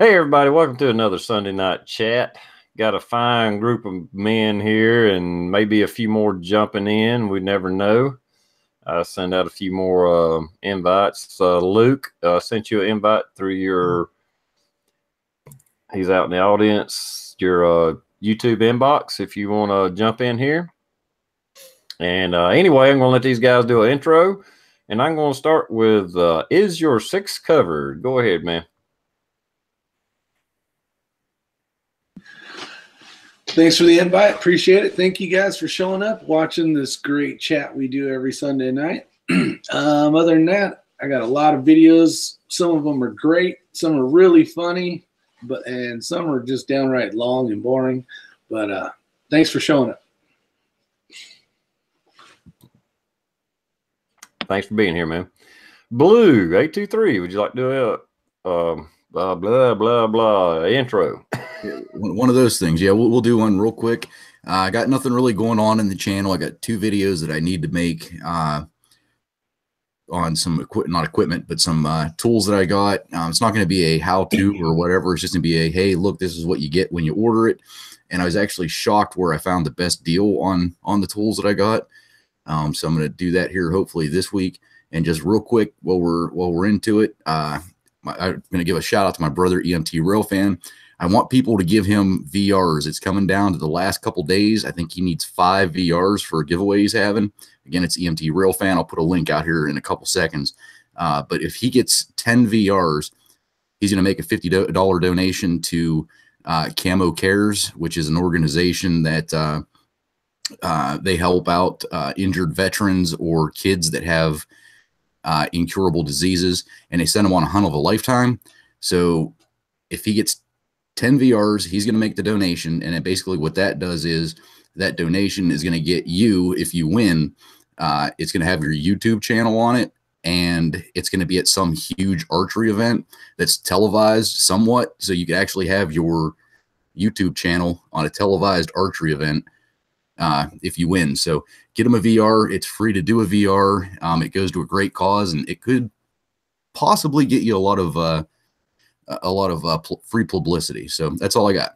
Hey, everybody, welcome to another Sunday night chat. Got a fine group of men here and maybe a few more jumping in. We never know. I send out a few more invites. Luke sent you an invite through he's out in the audience, your YouTube inbox if you want to jump in here. And anyway, I'm going to let these guys do an intro. And I'm going to start with, is your six covered? Go ahead, man. Thanks for the invite. Appreciate it. Thank you guys for showing up, watching this great chat we do every Sunday night. Other than that, I got a lot of videos. Some of them are great. Some are really funny, and some are just downright long and boring. But thanks for showing up. Thanks for being here, man. Blue 823. Would you like to do a blah blah blah intro? One of those things. Yeah, we'll do one real quick. I got nothing really going on in the channel. I got two videos that I need to make on some not equipment, but some tools that I got. It's not going to be a how-to or whatever. It's just going to be a, hey, look, this is what you get when you order it. And I was actually shocked where I found the best deal on the tools that I got. So I'm going to do that here hopefully this week. And just real quick, while we're into it, I'm going to give a shout out to my brother EMT Railfan. I want people to give him VRs. It's coming down to the last couple days. I think he needs 5 VRs for a giveaway he's having. Again, it's EMT Railfan. I'll put a link out here in a couple seconds. But if he gets 10 VRs, he's going to make a $50 donation to Camo Cares, which is an organization that they help out injured veterans or kids that have incurable diseases, and they send them on a hunt of a lifetime. So if he gets 10 VRs, he's going to make the donation. And basically what that does is that donation is going to get you, if you win, it's going to have your YouTube channel on it. And it's going to be at some huge archery event that's televised somewhat. So you can actually have your YouTube channel on a televised archery event if you win. So get them a VR. It's free to do a VR. It goes to a great cause, and it could possibly get you a lot of free publicity. So that's all I got.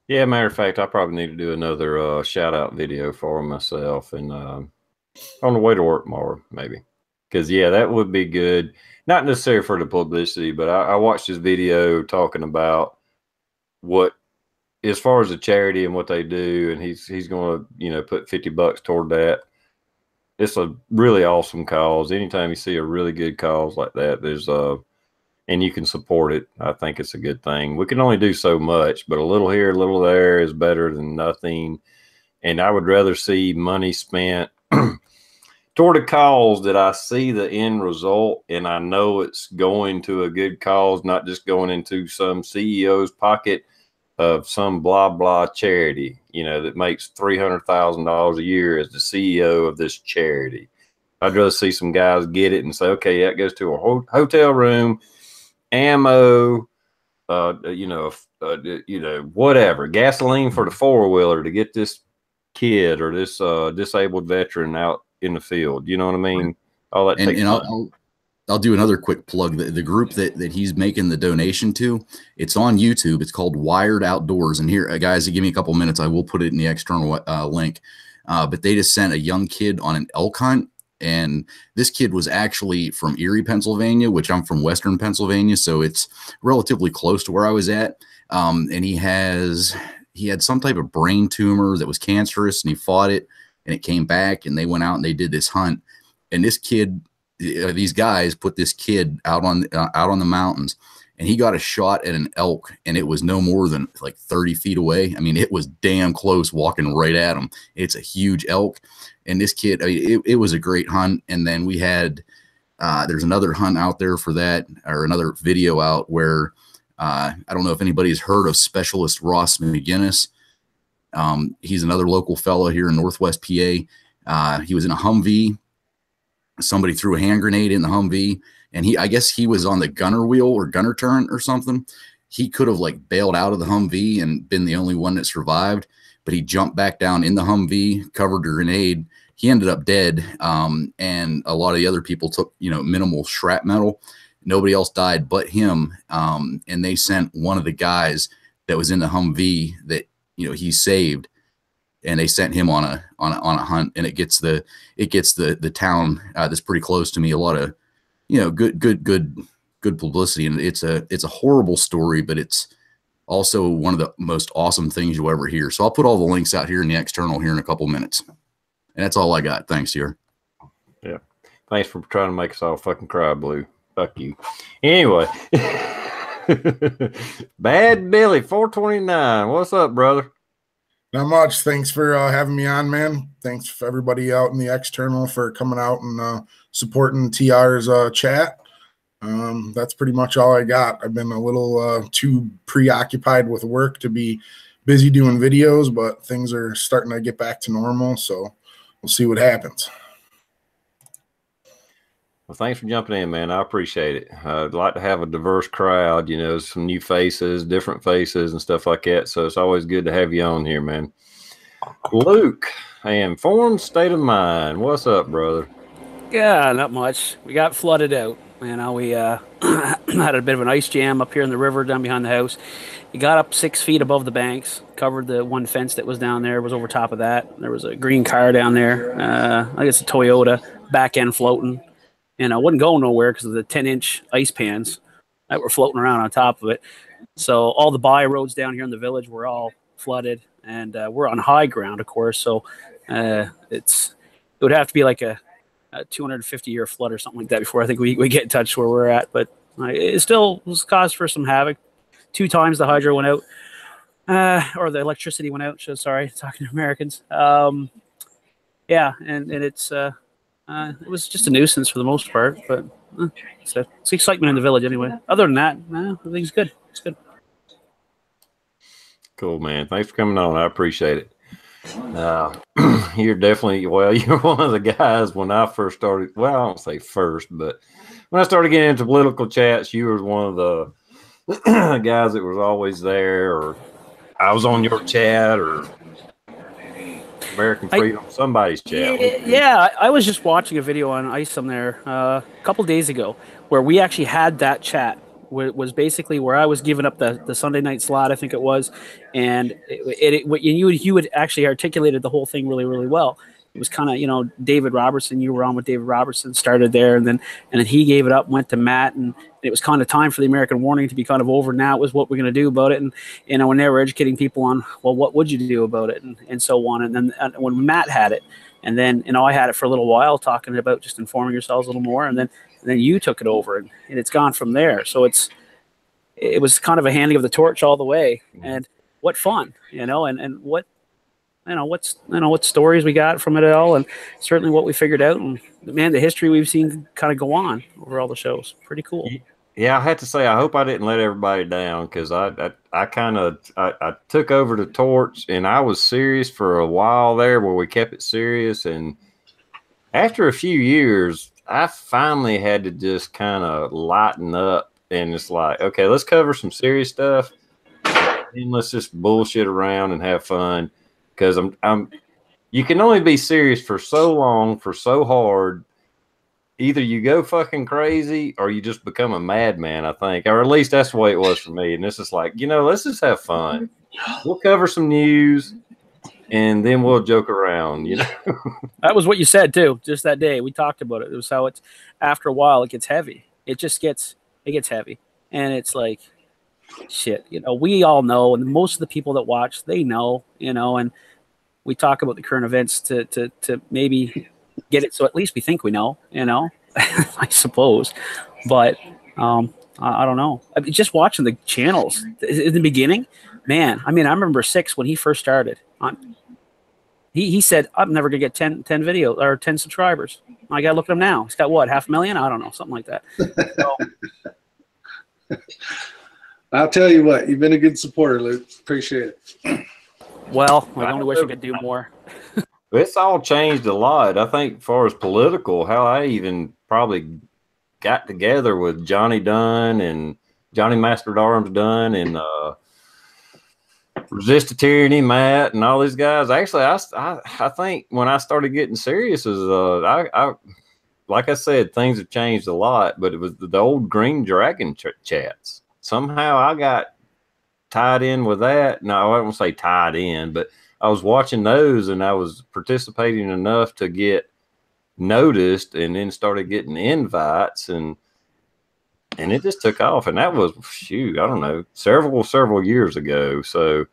Yeah, matter of fact, I probably need to do another shout out video for myself, and on the way to work tomorrow, maybe. Because yeah, that would be good. Not necessarily for the publicity, but I watched this video talking about what, as far as the charity and what they do, and he's going to put $50 toward that. It's a really awesome cause. Anytime you see a really good cause like that, there's and you can support it, I think it's a good thing. We can only do so much, but a little here, a little there is better than nothing. And I would rather see money spent toward a cause that I see the end result and I know it's going to a good cause, not just going into some CEO's pocket of some blah blah charity, that makes $300,000 a year as the CEO of this charity. I'd rather see some guys get it and say, okay, that goes to a hotel room, ammo, whatever, gasoline for the 4-wheeler to get this kid or this disabled veteran out in the field. You know what I mean? All that takes time. I'll do another quick plug. The group that he's making the donation to, it's on YouTube. It's called Wired Outdoors. And here, guys, give me a couple minutes. I will put it in the external link. But they just sent a young kid on an elk hunt. And this kid was actually from Erie, Pennsylvania, which I'm from Western Pennsylvania. So it's relatively close to where I was at. And he had some type of brain tumor that was cancerous, and he fought it, and it came back, and they went out and they did this hunt. And this kid, these guys put this kid out on the mountains, and he got a shot at an elk, and it was no more than like 30 feet away. I mean, it was damn close, walking right at him. It's a huge elk. And this kid, I mean, it was a great hunt. And then we had, there's another hunt out there for that, or another video out where, I don't know if anybody's heard of Specialist Ross McGinnis. He's another local fellow here in Northwest PA. He was in a Humvee. Somebody threw a hand grenade in the Humvee, and I guess he was on the gunner wheel or gunner turn or something. He could have like bailed out of the Humvee and been the only one that survived, but he jumped back down in the Humvee, covered a grenade. he ended up dead. And a lot of the other people took, minimal shrapnel. Nobody else died but him. And they sent one of the guys that was in the Humvee that, he saved, and they sent him on a hunt, and it gets the town that's pretty close to me a lot of, good publicity. And it's a horrible story, but it's also one of the most awesome things you'll ever hear. So I'll put all the links out here in the external here in a couple minutes. And that's all I got. Thanks, here. Yeah. Thanks for trying to make us all fucking cry blue. Fuck you. Anyway. Bad Billy 429. What's up, brother? Not much. Thanks for having me on, man. Thanks for everybody out in the external for coming out and supporting TR's chat. That's pretty much all I got. I've been a little too preoccupied with work to be busy doing videos, but things are starting to get back to normal, so we'll see what happens. Well, thanks for jumping in, man. I appreciate it. I'd like to have a diverse crowd, some new faces, different faces and stuff like that. So it's always good to have you on here, man. Luke, informed state of mind. What's up, brother? Yeah, not much. We got flooded out. We had a bit of an ice jam up here in the river down behind the house. It got up 6 feet above the banks, covered the one fence that was down there, was over top of that. There was a green car down there. I guess a Toyota, back end floating. And I wasn't going nowhere because of the 10-inch ice pans that were floating around on top of it. So all the by roads down here in the village were all flooded, and we're on high ground, of course. So it would have to be like a 250-year flood or something like that before I think we get in touch where we're at. But it still was cause for some havoc. 2 times the hydro went out, or the electricity went out. Sorry, talking to Americans. Yeah, and it's. It was just a nuisance for the most part, but it's excitement in the village anyway. Other than that, everything's good. It's good. Cool, man. Thanks for coming on. I appreciate it. You're definitely, you're one of the guys when I first started. Well, I don't say first, but when I started getting into political chats, you were one of the guys that was always there, or I was on your chat, or American Freedom, somebody's chat. Yeah, I was just watching a video on ISOM there a couple days ago where we actually had that chat. Was basically where I was giving up the Sunday night slot, I think it was, and you had actually articulated the whole thing really, really well. It was kind of, David Robertson, you were on with David Robertson, started there, and then he gave it up, went to Matt, and it was kind of time for the American warning to be kind of over. Now it was what we're going to do about it. And, when they were educating people on, well, what would you do about it, and so on. And then when Matt had it, and then, I had it for a little while talking about just informing yourselves a little more. And then you took it over, and it's gone from there. So it was kind of a handing of the torch all the way. And what fun, and what stories we got from it all, and certainly what we figured out, and man, the history we've seen kind of go on over all the shows. Pretty cool. Yeah, I had to say, I hope I didn't let everybody down, because I took over the torch, and I was serious for a while there where we kept it serious. And after a few years, I finally had to just kind of lighten up, and it's like, okay, let's cover some serious stuff, and let's just bullshit around and have fun. Because you can only be serious for so long, for so hard. Either you go fucking crazy or you just become a madman, I think. Or at least that's the way it was for me. And this is like, let's just have fun. We'll cover some news and then we'll joke around, That was what you said too, just that day. We talked about it. It was how it's, after a while, it gets heavy. It gets heavy. And it's like, shit, we all know, and most of the people that watch, they know, and we talk about the current events to maybe get it, so at least we think we know, I suppose. But I don't know. Just watching the channels in the beginning, man. I remember 6 when he first started. He said, I'm never gonna get 10 videos or 10 subscribers. I gotta look at him now. He's got what, 500,000? I don't know, something like that. So, I'll tell you what, you've been a good supporter, Luke. Appreciate it. Well, I only wish I could do more. It's all changed a lot. I think as far as political, how I even probably got together with Johnny Dunn and Johnny Master at Arms Dunn and Resist to Tyranny, Matt, and all these guys. Actually, I think when I started getting serious is I like I said, things have changed a lot, but it was the old Green Dragon chats. Somehow I got tied in with that. No, I don't say tied in, but I was watching those and I was participating enough to get noticed, and then started getting invites, and it just took off. And that was, shoot, I don't know, several years ago. So,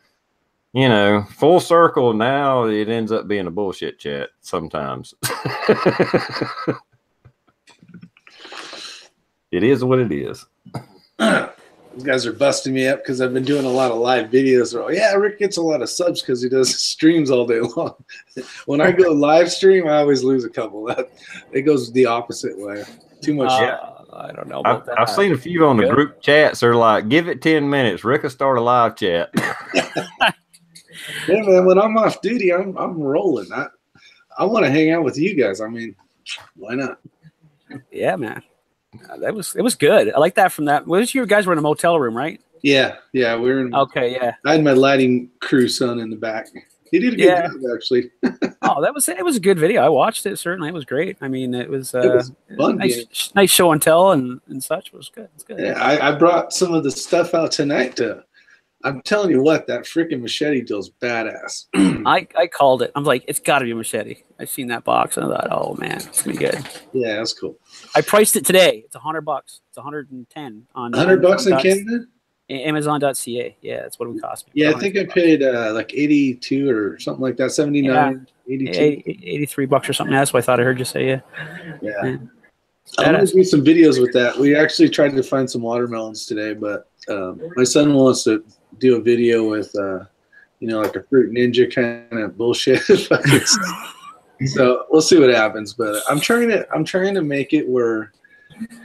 you know, full circle now, it ends up being a bullshit chat sometimes. It is what it is. You guys are busting me up because I've been doing a lot of live videos. Yeah, Rick gets a lot of subs because he does streams all day long. When I go live stream, I always lose a couple. It goes the opposite way. Too much. I don't know about that. I've seen a few on the group chats. They're like, give it 10 minutes. Rick will start a live chat. Yeah, man, when I'm off duty, I'm rolling. I want to hang out with you guys. I mean, why not? Yeah, man. It was good. I like that from that. Was you guys were in a motel room, right? Yeah, we're in. Okay, yeah. I had my lighting crew son in the back. He did a good job, actually. Oh, it was a good video. I watched it. Certainly, it was great. I mean, it was fun. Nice show and tell and such. It was good. It's good. Yeah, I brought some of the stuff out tonight. I'm telling you what, that freaking machete deal's badass. I called it. I'm like, it's got to be a machete. I seen that box and I thought, oh man, it's gonna be good. Yeah, that's cool. I priced it today. It's $100. It's 110 on $100 in Canada. Amazon.ca. Yeah, that's what it would cost me. Yeah, I think I paid like 82 or something like that. 79, 82, 83 bucks or something. That's what I thought I heard you say. Yeah. I'm gonna do some videos with that. We actually tried to find some watermelons today, but my son wants to do a video with like a fruit ninja kind of bullshit. So we'll see what happens. But I'm trying to make it where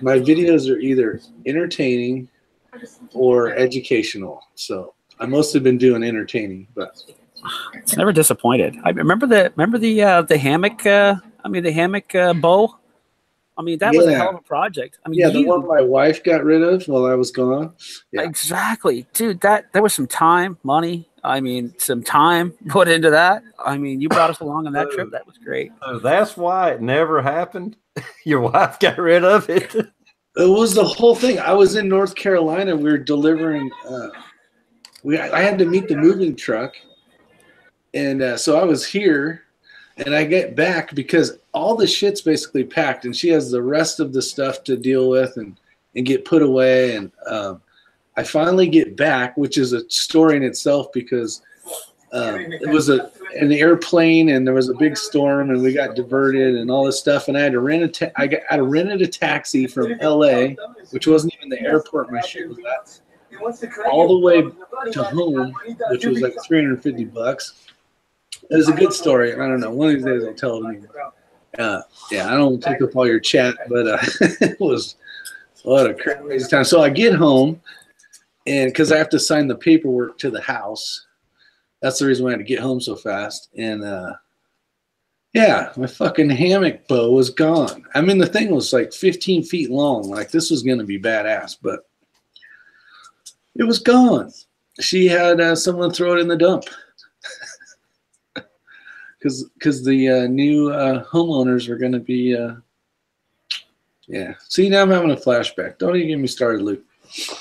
my videos are either entertaining or educational. So I mostly been doing entertaining, but it's never disappointed. I remember the hammock. The hammock bow. I mean, that was a hell of a project. I mean, the one my wife got rid of while I was gone. Yeah. Exactly, dude. There was some time, money. I mean, some time put into that. I mean, you brought us along on that trip. That was great. So that's why it never happened. Your wife got rid of it. It was the whole thing. I was in North Carolina. We were delivering. I had to meet the moving truck, and so I was here, and I get back because all the shit's basically packed, and she has the rest of the stuff to deal with and get put away. And I finally get back, which is a story in itself because it was an airplane and there was a big storm and we got diverted and all this stuff. And I had to rented a taxi from LA, which wasn't even the airport my shit was at, all the way to home, which was like $350. It was a good story. I don't know. One of these days I'll tell it to you. I don't want to take up all your chat, but it was what a crazy time. So I get home, and because I have to sign the paperwork to the house, that's the reason why I had to get home so fast. And my fucking hammock bow was gone. I mean, the thing was like 15 feet long. Like this was going to be badass, but it was gone. She had someone throw it in the dump. Because the new homeowners are going to be, See, now I'm having a flashback. Don't even get me started, Luke.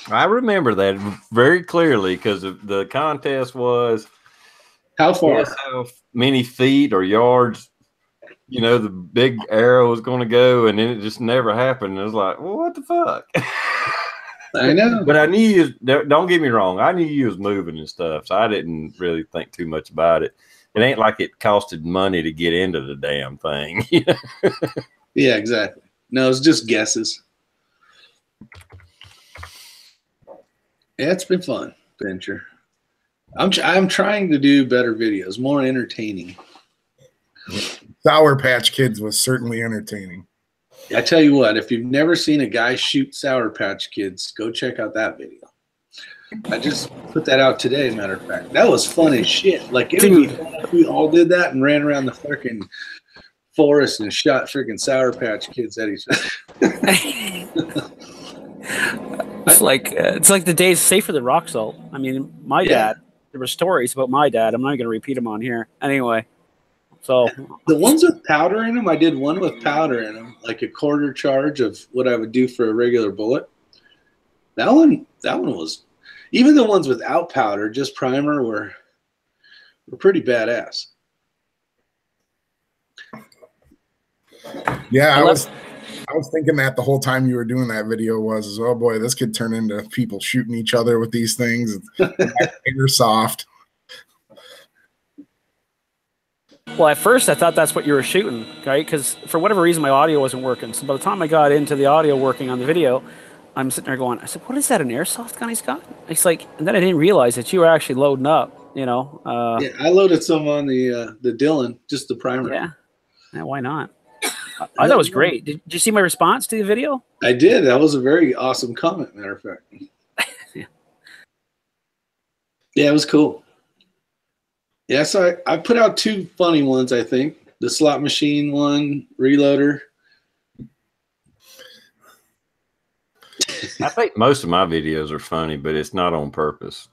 I remember that very clearly because the contest was how far, how many feet or yards, the big arrow was going to go, and then it just never happened. It was like, well, what the fuck? I know. But I knew you. Don't get me wrong. I knew you was moving and stuff, so I didn't really think too much about it. It ain't like it costed money to get into the damn thing. Yeah, exactly. No, it's just guesses. Yeah, it's been fun, venture. I'm trying to do better videos, more entertaining. Sour Patch Kids was certainly entertaining. I tell you what, if you've never seen a guy shoot Sour Patch Kids, go check out that video. I just put that out today, matter of fact. That was fun as shit. Like, we all did that and ran around the fucking forest and shot freaking Sour Patch Kids at each other. It's like the days safer than rock salt. I mean, my dad, there were stories about my dad. I'm not going to repeat them on here. Anyway, so the ones with powder in them, I did one with powder in them, like a quarter charge of what I would do for a regular bullet. That one was, even the ones without powder, just primer, were pretty badass. Yeah, I was thinking that the whole time you were doing that video was, oh boy, this could turn into people shooting each other with these things. Airsoft. Well, at first I thought that's what you were shooting, right? Because for whatever reason my audio wasn't working. So by the time I got into the audio working on the video, I'm sitting there going, I said, what is that, an airsoft gun he's got? It's like, and then I didn't realize that you were actually loading up, you know. Yeah, I loaded some on the Dylan, just the primer. Yeah, why not? I thought it was great. Did you see my response to the video? I did. That was a very awesome comment, matter of fact. Yeah, it was cool. Yeah, so I put out 2 funny ones, I think. The slot machine one, reloader. I think most of my videos are funny, but it's not on purpose.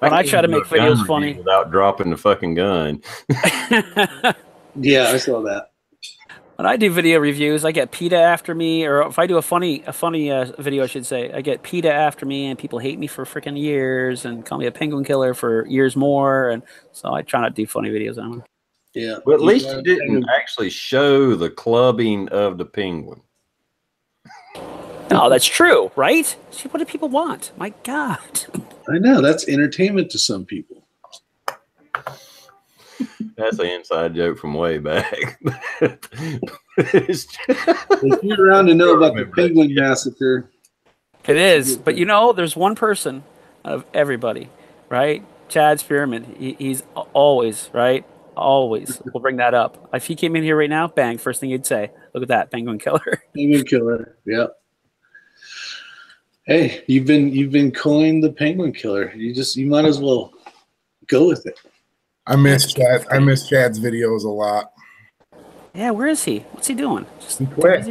When I try to make videos funny without dropping the fucking gun. Yeah, I saw that. When I do video reviews, I get PETA after me, or if I do a funny video, I should say, I get PETA after me, and people hate me for freaking years and call me a penguin killer for years more, and so I try not to do funny videos anymore. Yeah, but at least you didn't actually show the clubbing of the penguin. No, that's true, right? See, what do people want? My God. I know, that's entertainment to some people. That's an inside joke from way back. If you're around to know about the penguin massacre. It is, but you know, there's one person out of everybody, right? Chad Spearman. He's always, right? Always. We'll bring that up. If he came in here right now, bang, first thing he'd say, look at that, penguin killer. Penguin killer, yep. Hey, you've been coined the penguin killer. You might as well go with it. I miss Chad. I miss Chad's videos a lot. Yeah, where is he? What's he doing? Just he quit.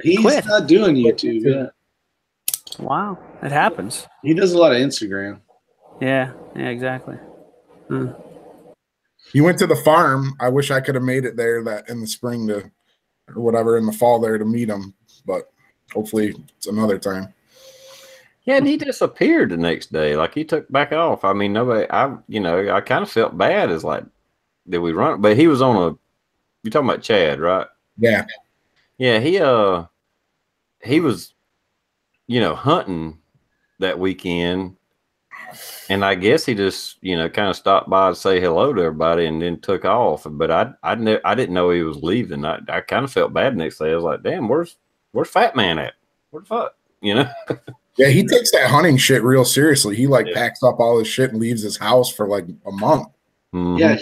He's quit. Not doing YouTube yet. Wow, it happens. He does a lot of Instagram. Yeah, exactly. He went to the farm. I wish I could have made it there that in the spring or whatever, in the fall there to meet him, but hopefully it's another time. Yeah, and he disappeared the next day. Like, he took back off. I mean, nobody, I kind of felt bad as like, did we run? But he was on you're talking about Chad, right? Yeah. Yeah, he was, hunting that weekend. And I guess he just, kind of stopped by to say hello to everybody and then took off. But I didn't know he was leaving. I kind of felt bad the next day. I was like, damn, where's Fat Man at? Where the fuck? Yeah, he takes that hunting shit real seriously. He packs up all his shit and leaves his house for like a month. Mm-hmm. Yeah,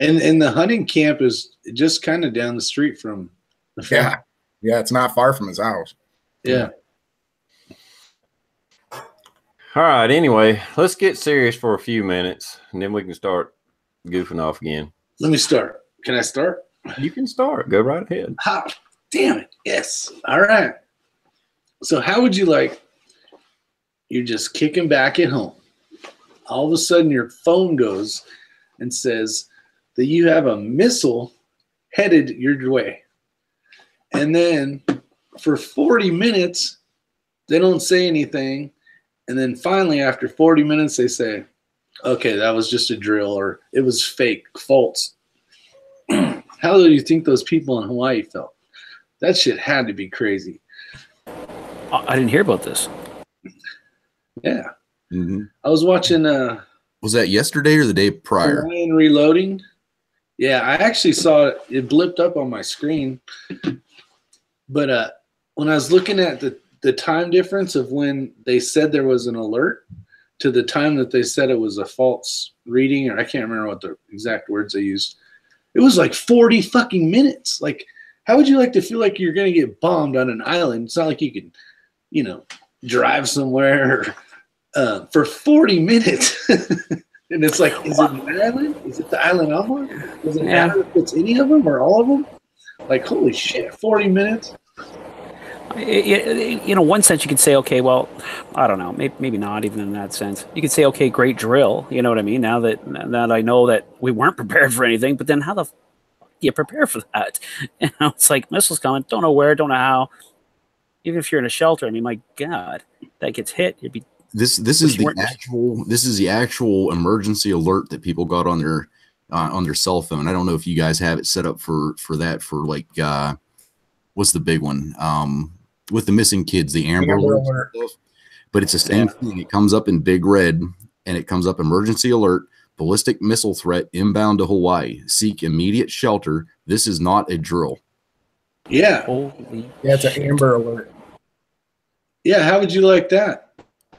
and the hunting camp is just kind of down the street from the farm. Yeah, it's not far from his house. Yeah. All right. Anyway, let's get serious for a few minutes, and then we can start goofing off again. Let me start. Can I start? You can start. Go right ahead. Damn it! Yes. All right. So, how would you like? You're just kicking back at home. All of a sudden, your phone goes and says that you have a missile headed your way. And then for 40 minutes, they don't say anything. And then finally, after 40 minutes, they say, okay, that was just a drill, or it was fake, false. How do you think those people in Hawaii felt? That shit had to be crazy. I didn't hear about this. Yeah. Mm-hmm. I was watching was that yesterday or the day prior? Hawaiian Reloading. Yeah, I actually saw it blipped up on my screen. But when I was looking at the time difference of when they said there was an alert to the time that they said it was a false reading, or I can't remember what the exact words they used. It was like 40 fucking minutes. Like, how would you like to feel like you're going to get bombed on an island? It's not like you can, drive somewhere for 40 minutes. And it's like, is it an island? Is it the island I'm on? Does it matter if it's any of them or all of them? Like, holy shit, 40 minutes? You know, one sense you could say, okay, well, I don't know, maybe not even in that sense. You could say, okay, great drill. You know what I mean? Now that I know that we weren't prepared for anything, but then how the fuck do you prepare for that? You know, it's like missiles coming, don't know where, don't know how. Even if you're in a shelter, I mean, my God, that gets hit, you'd be. This is the actual emergency alert that people got on their cell phone. I don't know if you guys have it set up for that, for like what's the big one with the missing kids, the Amber Alert stuff. But it's the same thing. It comes up in big red, and it comes up emergency alert, ballistic missile threat inbound to Hawaii. Seek immediate shelter. This is not a drill. Yeah. Holy it's an Amber Alert. Yeah, how would you like that?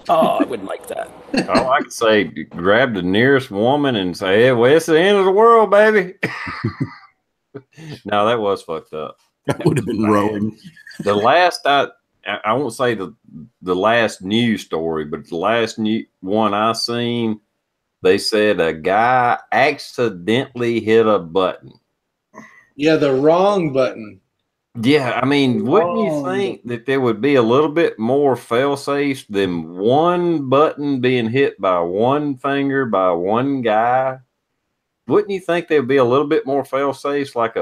Oh, I wouldn't like that. All I could say, grab the nearest woman and say, hey, well, it's the end of the world, baby. No, that was fucked up. That would have been rowing. The last, I won't say the last news story, but the last one I seen, they said a guy accidentally hit a button. Yeah, the wrong button. Yeah, I mean, wouldn't you think that there would be a little bit more fail-safe than one button being hit by one finger by one guy? Wouldn't you think there'd be a little bit more fail-safe? Like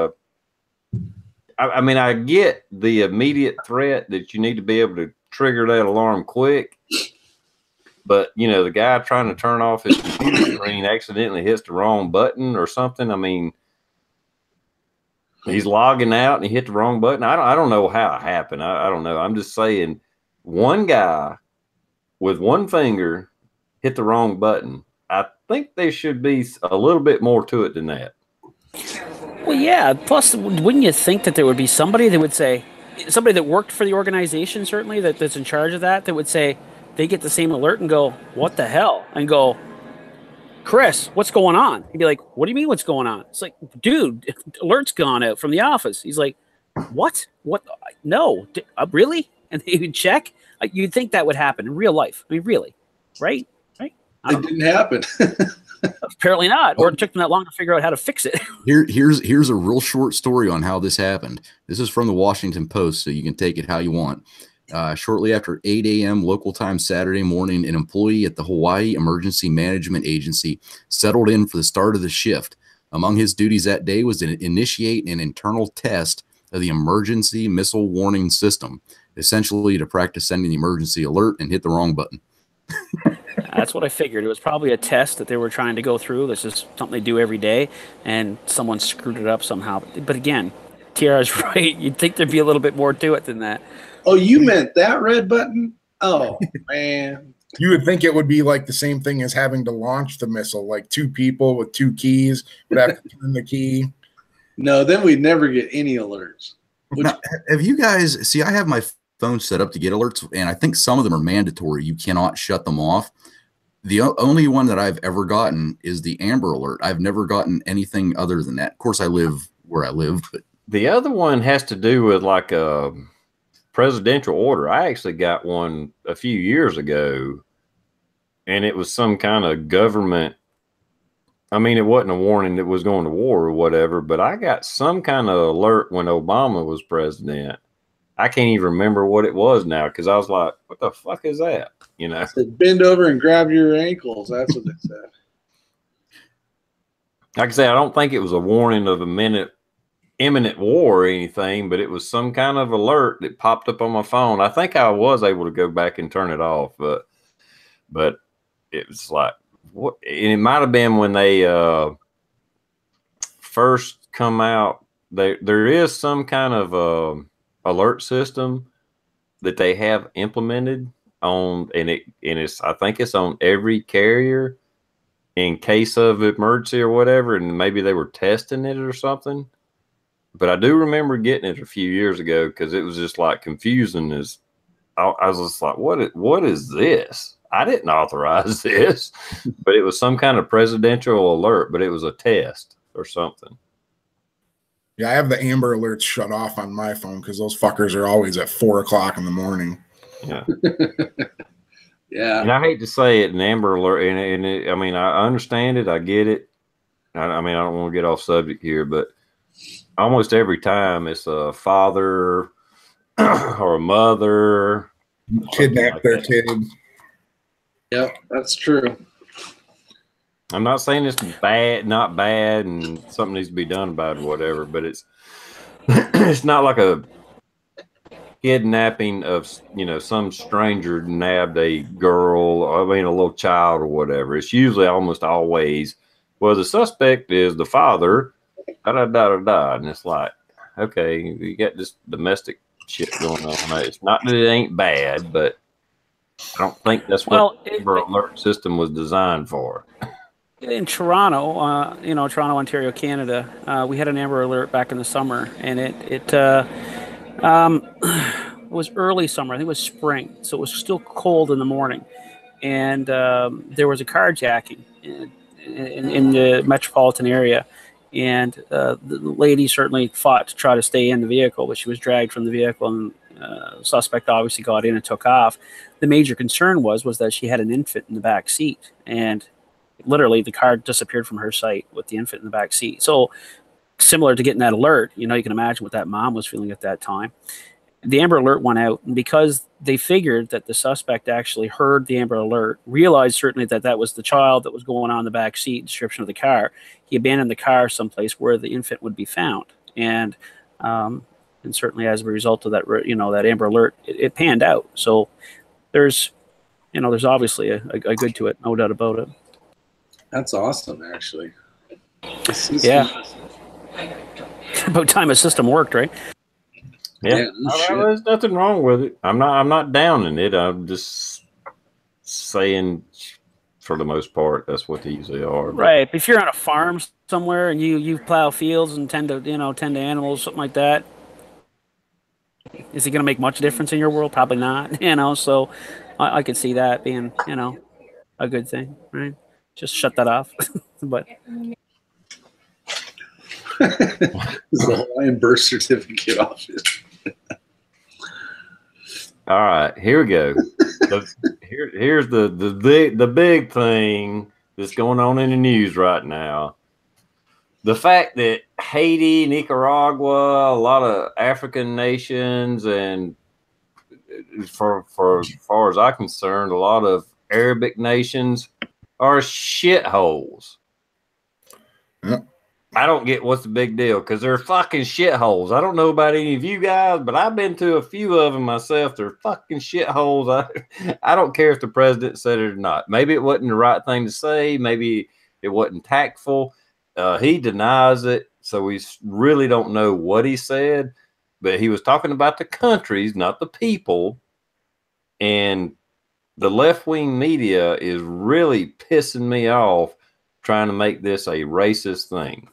I mean, I get the immediate threat that you need to be able to trigger that alarm quick, but you know, the guy trying to turn off his computer screen accidentally hits the wrong button or something. I mean, he's logging out and he hit the wrong button. I don't know how it happened. I don't know. I'm just saying, one guy with one finger hit the wrong button. I think there should be a little bit more to it than that. Well, yeah. Plus, wouldn't you think that there would be somebody that would say, somebody that worked for the organization, certainly, that's in charge of that would say, they get the same alert and go, what the hell? And go, Chris, what's going on? He'd be like, what do you mean what's going on? It's like, dude, alert's gone out from the office. He's like, what? What? No. Really? And they would check. You'd think that would happen in real life. I mean, really? Right? Right? It didn't happen. Apparently not. Or it took them that long to figure out how to fix it. Here's a real short story on how this happened. This is from the Washington Post, so you can take it how you want. Shortly after 8 a.m. local time Saturday morning, an employee at the Hawaii Emergency Management Agency settled in for the start of the shift. Among his duties that day was to initiate an internal test of the emergency missile warning system, essentially to practice sending the emergency alert and hit the wrong button. That's what I figured. It was probably a test that they were trying to go through. This is something they do every day, and someone screwed it up somehow. But again, Tiara's right. You'd think there'd be a little bit more to it than that. Oh, you meant that red button? Oh, man. You would think it would be like the same thing as having to launch the missile, like two people with two keys would have to turn the key. No, then we'd never get any alerts. Now, have you guys see? I have my phone set up to get alerts, and I think some of them are mandatory. You cannot shut them off. The only one that I've ever gotten is the Amber Alert. I've never gotten anything other than that. Of course, I live where I live, but the other one has to do with like a presidential order. I actually got one a few years ago, and it was some kind of government. I mean, it wasn't a warning that was going to war or whatever, but I got some kind of alert when Obama was president. I can't even remember what it was now because I was like, what the fuck is that? You know, bend over and grab your ankles. That's what they said. Like I say, I don't think it was a warning of imminent war or anything, but it was some kind of alert that popped up on my phone. I think I was able to go back and turn it off, but it was like, what? And it might have been when they first come out. There is some kind of alert system that they have implemented on, and it's I think it's on every carrier in case of emergency or whatever, and maybe they were testing it or something. But I do remember getting it a few years ago because it was just like confusing. As I was just like, what is this? I didn't authorize this, but it was some kind of presidential alert, but it was a test or something. Yeah, I have the Amber Alerts shut off on my phone because those fuckers are always at 4 o'clock in the morning. Yeah. Yeah. And I hate to say it, an Amber Alert, and I mean, I understand it. I get it. I mean, I don't want to get off subject here, but almost every time it's a father or a mother Kidnap like their that. kid. Yep, that's true. I'm not saying it's bad, not bad, and something needs to be done about it, or whatever, but it's it's not like a kidnapping of, you know, some stranger nabbed a girl, I mean a little child or whatever. It's usually almost always, well, the suspect is the father, da da da da da, and it's like, okay, you got this domestic shit going on. It's not that it ain't bad, but I don't think that's what the Amber Alert system was designed for. In Toronto, you know, Toronto, Ontario, Canada, we had an Amber Alert back in the summer, and it was early summer. I think it was spring, so it was still cold in the morning, and there was a carjacking in the metropolitan area, and the lady certainly fought to try to stay in the vehicle, but she was dragged from the vehicle, and the suspect obviously got in and took off. The major concern was that she had an infant in the back seat, and literally the car disappeared from her sight with the infant in the back seat. So similar to getting that alert, you know, you can imagine what that mom was feeling at that time. The Amber Alert went out, and because they figured that the suspect actually heard the Amber Alert, realized certainly that that was the child that was going on in the back seat, description of the car, he abandoned the car someplace where the infant would be found. And certainly as a result of that, you know, that Amber Alert, it panned out. So there's, you know, there's obviously a good to it, no doubt about it. That's awesome, actually. Yeah. About time a system worked, right? Yeah, there's nothing wrong with it. I'm not downing it. I'm just saying, for the most part, that's what they usually are. Right. If you're on a farm somewhere and you plow fields and tend to animals, something like that, is it going to make much difference in your world? Probably not. You know, so I could see that being, you know, a good thing, right? Just shut that off. But the Hawaiian birth certificate off it. All right, here we go. Here's the big thing that's going on in the news right now. The fact that Haiti, Nicaragua, a lot of African nations, and for as far as I'm concerned, a lot of Arabic nations are shitholes. Yep. I don't get what's the big deal, because they're fucking shitholes. I don't know about any of you guys, but I've been to a few of them myself. They're fucking shitholes. I don't care if the president said it or not. Maybe it wasn't the right thing to say. Maybe it wasn't tactful. He denies it, so we really don't know what he said. But he was talking about the countries, not the people. And the left-wing media is really pissing me off trying to make this a racist thing.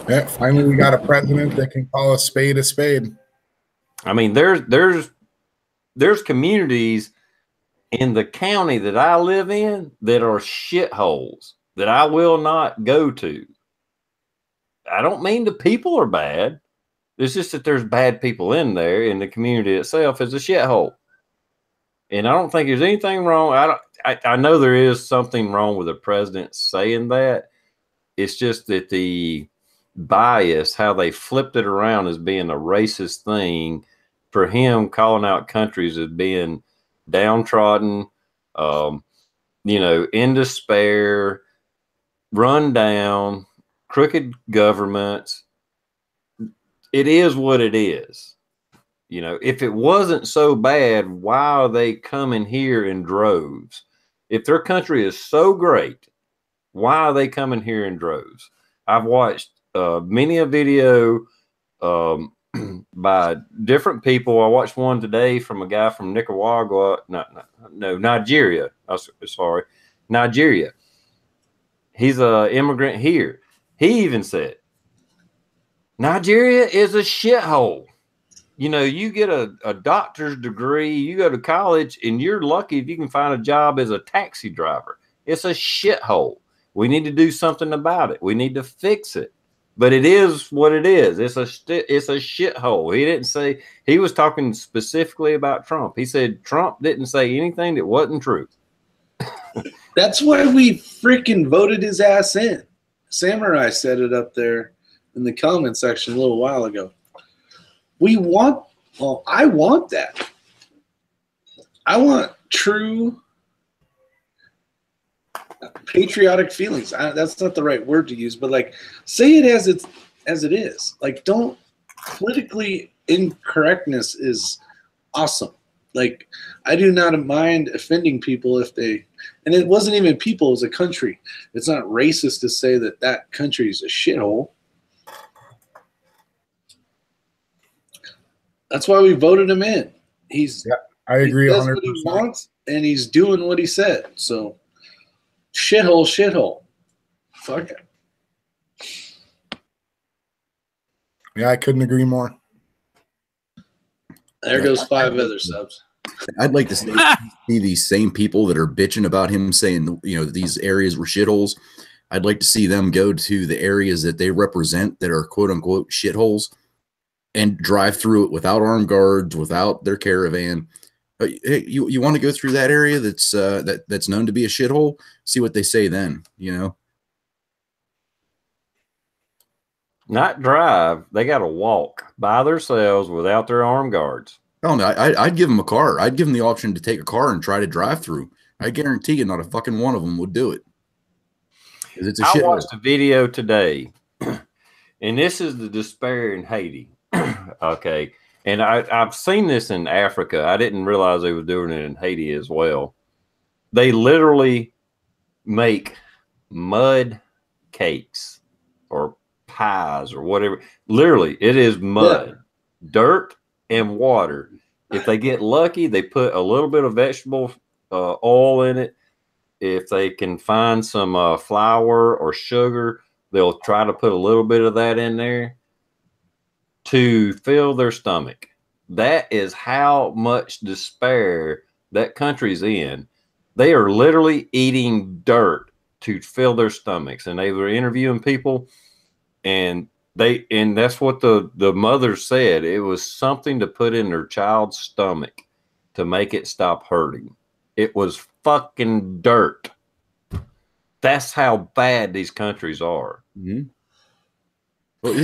Yeah, finally we got a president that can call a spade a spade. I mean, there's communities in the county that I live in that are shitholes that I will not go to. I don't mean the people are bad. It's just that there's bad people in there, and the community itself is a shithole. And I don't think there's anything wrong. I know there is something wrong with the president saying that. It's just that the bias, how they flipped it around as being a racist thing, for him calling out countries as being downtrodden, you know, in despair, run down, crooked governments. It is what it is. You know, if it wasn't so bad, why are they coming here in droves? If their country is so great, why are they coming here in droves? I've watched many a video by different people. I watched one today from a guy from Nicaragua. Nigeria. Sorry, Nigeria. He's an immigrant here. He even said, Nigeria is a shithole. You know, you get a doctor's degree, you go to college, and you're lucky if you can find a job as a taxi driver. It's a shithole. We need to do something about it. We need to fix it. But it is what it is. It's a shithole. He didn't say, he was talking specifically about Trump. He said Trump didn't say anything that wasn't true. That's why we freaking voted his ass in. Samurai said it up there in the comment section a little while ago. We want Well, I want that. I want true patriotic feelings. That's not the right word to use, but like, say it as it is. Like, don't politically incorrectness is awesome. Like, I do not mind offending people if they, and it wasn't even people, it was a country. It's not racist to say that that country is a shithole. That's why we voted him in. I agree He does 100%. what he wants, and he's doing what he said. So, shithole. Fuck it. Yeah, I couldn't agree more. There goes 5 other subs. I'd like to see these same people that are bitching about him saying, you know, these areas were shitholes. I'd like to see them go to the areas that they represent that are quote unquote shitholes and drive through it without armed guards, without their caravan. Hey, you want to go through that area that's known to be a shithole? See what they say then, you know? Not drive. They got to walk by themselves without their armed guards. Oh no, I'd give them a car. I'd give them the option to take a car and try to drive through. I guarantee you, not a fucking one of them would do it. It's a shithole. I watched a video today, and this is the despair in Haiti. Okay, and I've seen this in Africa. I didn't realize they were doing it in Haiti as well. They literally make mud cakes or pies or whatever. Literally, it is mud, dirt, and water. If they get lucky, they put a little bit of vegetable oil in it. If they can find some flour or sugar, they'll try to put a little bit of that in there to fill their stomach. That is how much despair that country's in. They are literally eating dirt to fill their stomachs. And they were interviewing people, and that's what the mother said. It was something to put in their child's stomach to make it stop hurting. It was fucking dirt. That's how bad these countries are. Mm-hmm. Well,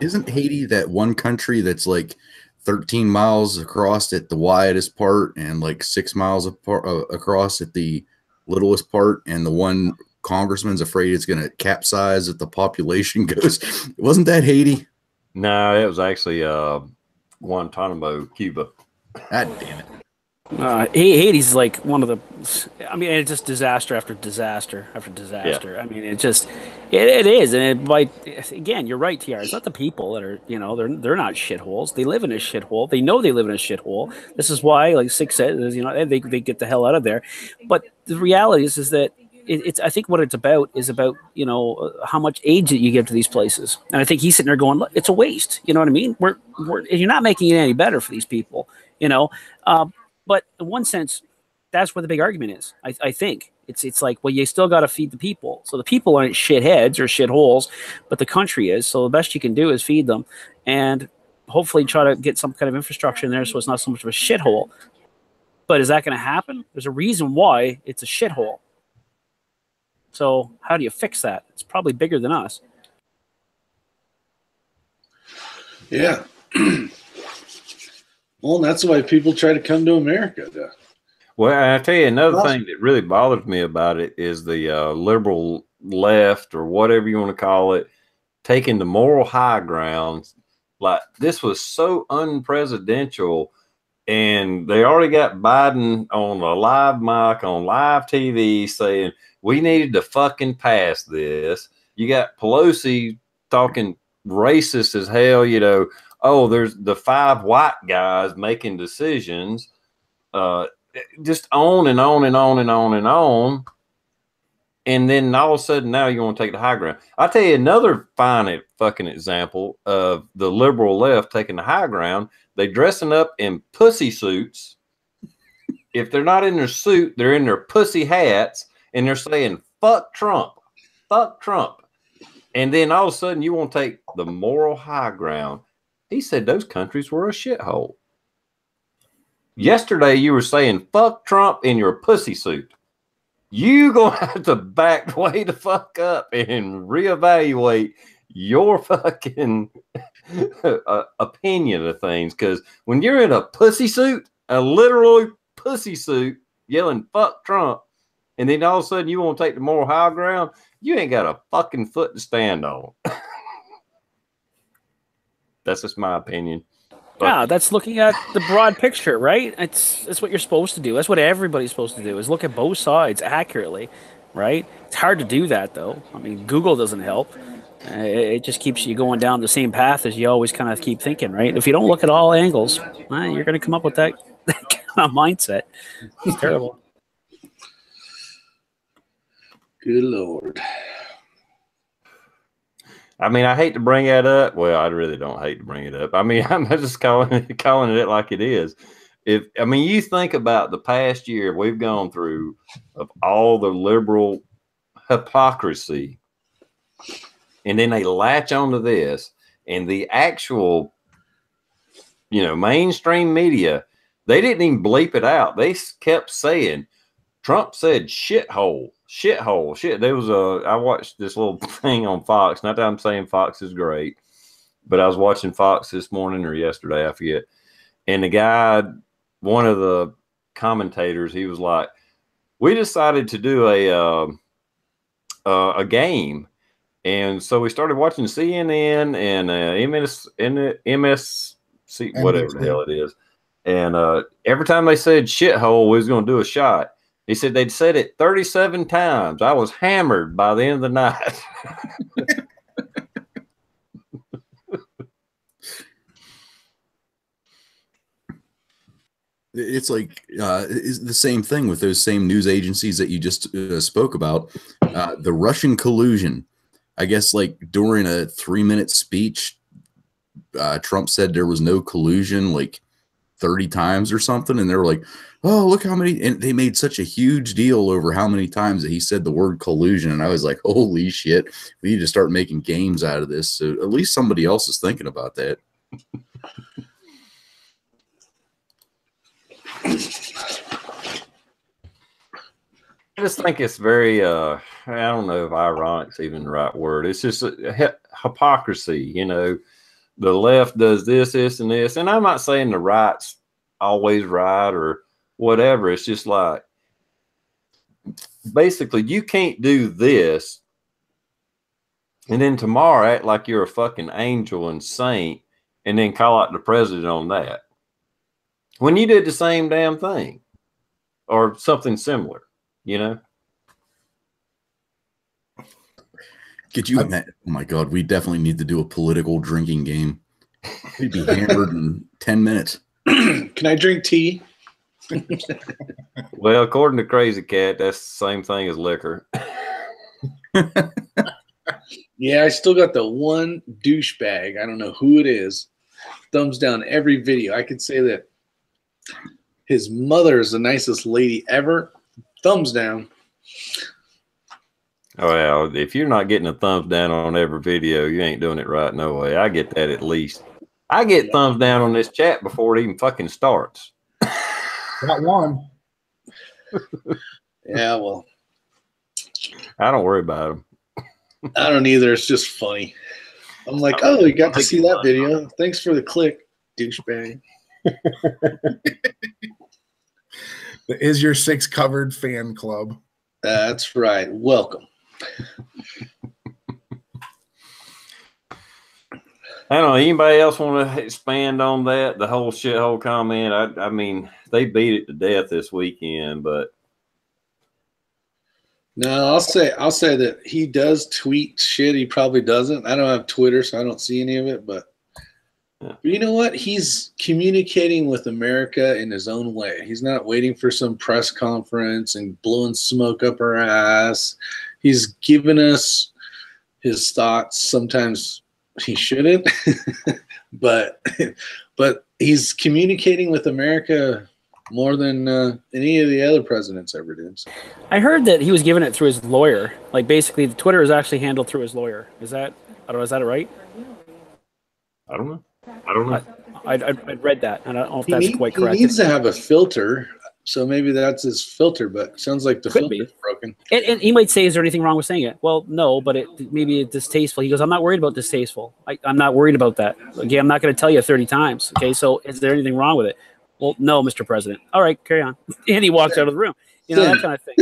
isn't Haiti that one country that's like 13 miles across at the widest part and like 6 miles apart, across at the littlest part, and the one congressman's afraid it's going to capsize if the population goes? Wasn't that Haiti? No, it was actually Guantanamo, Cuba. God damn it. Haiti's like one of the, I mean, it's just disaster after disaster after disaster. Yeah. I mean, it is. And again, you're right, TR. It's not the people that are, you know, they're not shitholes. They live in a shithole. They know they live in a shithole. This is why, like Six says, you know, they get the hell out of there. But the reality is that it's, I think what it's about is about, you know, how much aid that you give to these places. And I think he's sitting there going, look, it's a waste. You know what I mean? You're not making it any better for these people, you know? But in one sense, that's where the big argument is. I think it's like, well, you still got to feed the people. So the people aren't shitheads or shitholes, but the country is. So the best you can do is feed them, and hopefully try to get some kind of infrastructure in there so it's not so much of a shithole. But is that going to happen? There's a reason why it's a shithole. So how do you fix that? It's probably bigger than us. Yeah. Well, that's why people try to come to America. Well, I tell you, another thing that really bothers me about it is the liberal left, or whatever you want to call it, taking the moral high ground. Like, this was so unpresidential, and they already got Biden on a live mic on live TV saying we needed to fucking pass this. You got Pelosi talking racist as hell, you know. Oh, there's the 5 white guys making decisions, just on and on and on and on and on. And then all of a sudden now you want to take the high ground. I'll tell you another fine fucking example of the liberal left taking the high ground. They dressing up in pussy suits. If they're not in their suit, they're in their pussy hats, and they're saying, fuck Trump, fuck Trump. And then all of a sudden you want to take the moral high ground. He said those countries were a shithole. Yesterday, you were saying, fuck Trump in your pussy suit. You going to have to back way the fuck up and reevaluate your fucking opinion of things. Because when you're in a pussy suit, a literal pussy suit, yelling "fuck Trump," and then all of a sudden you want to take the moral high ground, you ain't got a fucking foot to stand on. That's just my opinion. But yeah, that's looking at the broad picture, right? That's what you're supposed to do. That's what everybody's supposed to do, is look at both sides accurately, right? It's hard to do that, though. I mean, Google doesn't help. It just keeps you going down the same path as you always kind of keep thinking, right? If you don't look at all angles, you're going to come up with that kind of mindset. It's terrible. Good Lord. I mean, I hate to bring that up. Well, I really don't hate to bring it up. I mean, I'm just calling it like it is. You think about the past year we've gone through of all the liberal hypocrisy, and then they latch onto this, and the actual, mainstream media, they didn't even bleep it out. They kept saying, Trump said shithole. Shithole, shit. I watched this little thing on Fox. Not that I'm saying Fox is great, but I was watching Fox this morning or yesterday, I forget. And the guy, one of the commentators, he was like, "We decided to do a game, and so we started watching CNN and MSC, whatever the hell it is. And every time they said shithole, we was going to do a shot." He said they'd said it 37 times. I was hammered by the end of the night. It's like it's the same thing with those same news agencies that you just spoke about. The Russian collusion. I guess like during a 3-minute speech, Trump said there was no collusion like 30 times or something. And they were like, oh, look how many. And they made such a huge deal over how many times that he said the word collusion. And I was like, holy shit, we need to start making games out of this. So at least somebody else is thinking about that. I just think it's very, I don't know if ironic's even the right word. It's just hypocrisy. The left does this, and this. And I'm not saying the right's always right or whatever. It's just like, basically, you can't do this and then tomorrow act like you're a fucking angel and saint and then call out the president on that, when you did the same damn thing or something similar, Could you imagine? Oh my God, we definitely need to do a political drinking game. We'd be hammered in 10 minutes. Can I drink tea? Well, according to Crazy Cat, that's the same thing as liquor. Yeah, I still got the one douchebag. I don't know who it is. Thumbs down every video. I could say that his mother is the nicest lady ever. Thumbs down. Oh, well, if you're not getting a thumbs down on every video, you ain't doing it right. No way. I get that at least. I get thumbs down on this chat before it even fucking starts. Got one. Yeah, well. I don't worry about them. I don't either. It's just funny. I'm like, oh, you got to see that video. Thanks for the click, douchebag. Is Your Six Covered fan club. That's right. Welcome. I don't know. Anybody else want to expand on that? The whole shithole comment. I mean, they beat it to death this weekend, but no, I'll say that he does tweet shit. He probably doesn't. I don't have Twitter, so I don't see any of it. But you know what? He's communicating with America in his own way. He's not waiting for some press conference and blowing smoke up our ass. He's giving us his thoughts. Sometimes he shouldn't, but he's communicating with America more than any of the other presidents ever did. So. I heard that he was giving it through his lawyer. Like basically, the Twitter is actually handled through his lawyer. Is that right? I don't know. I read that. I don't know if that's quite correct. He needs to have a filter, so maybe that's his filter. But it sounds like the filter's broken. fucking. And he might say, "Is there anything wrong with saying it?" Well, no, but maybe it's distasteful. He goes, "I'm not worried about distasteful. I'm not worried about that. Okay, I'm not going to tell you 30 times. Okay, so is there anything wrong with it?" Well, no, Mr. President. All right, carry on. And he walks out of the room. You know, that kind of thing.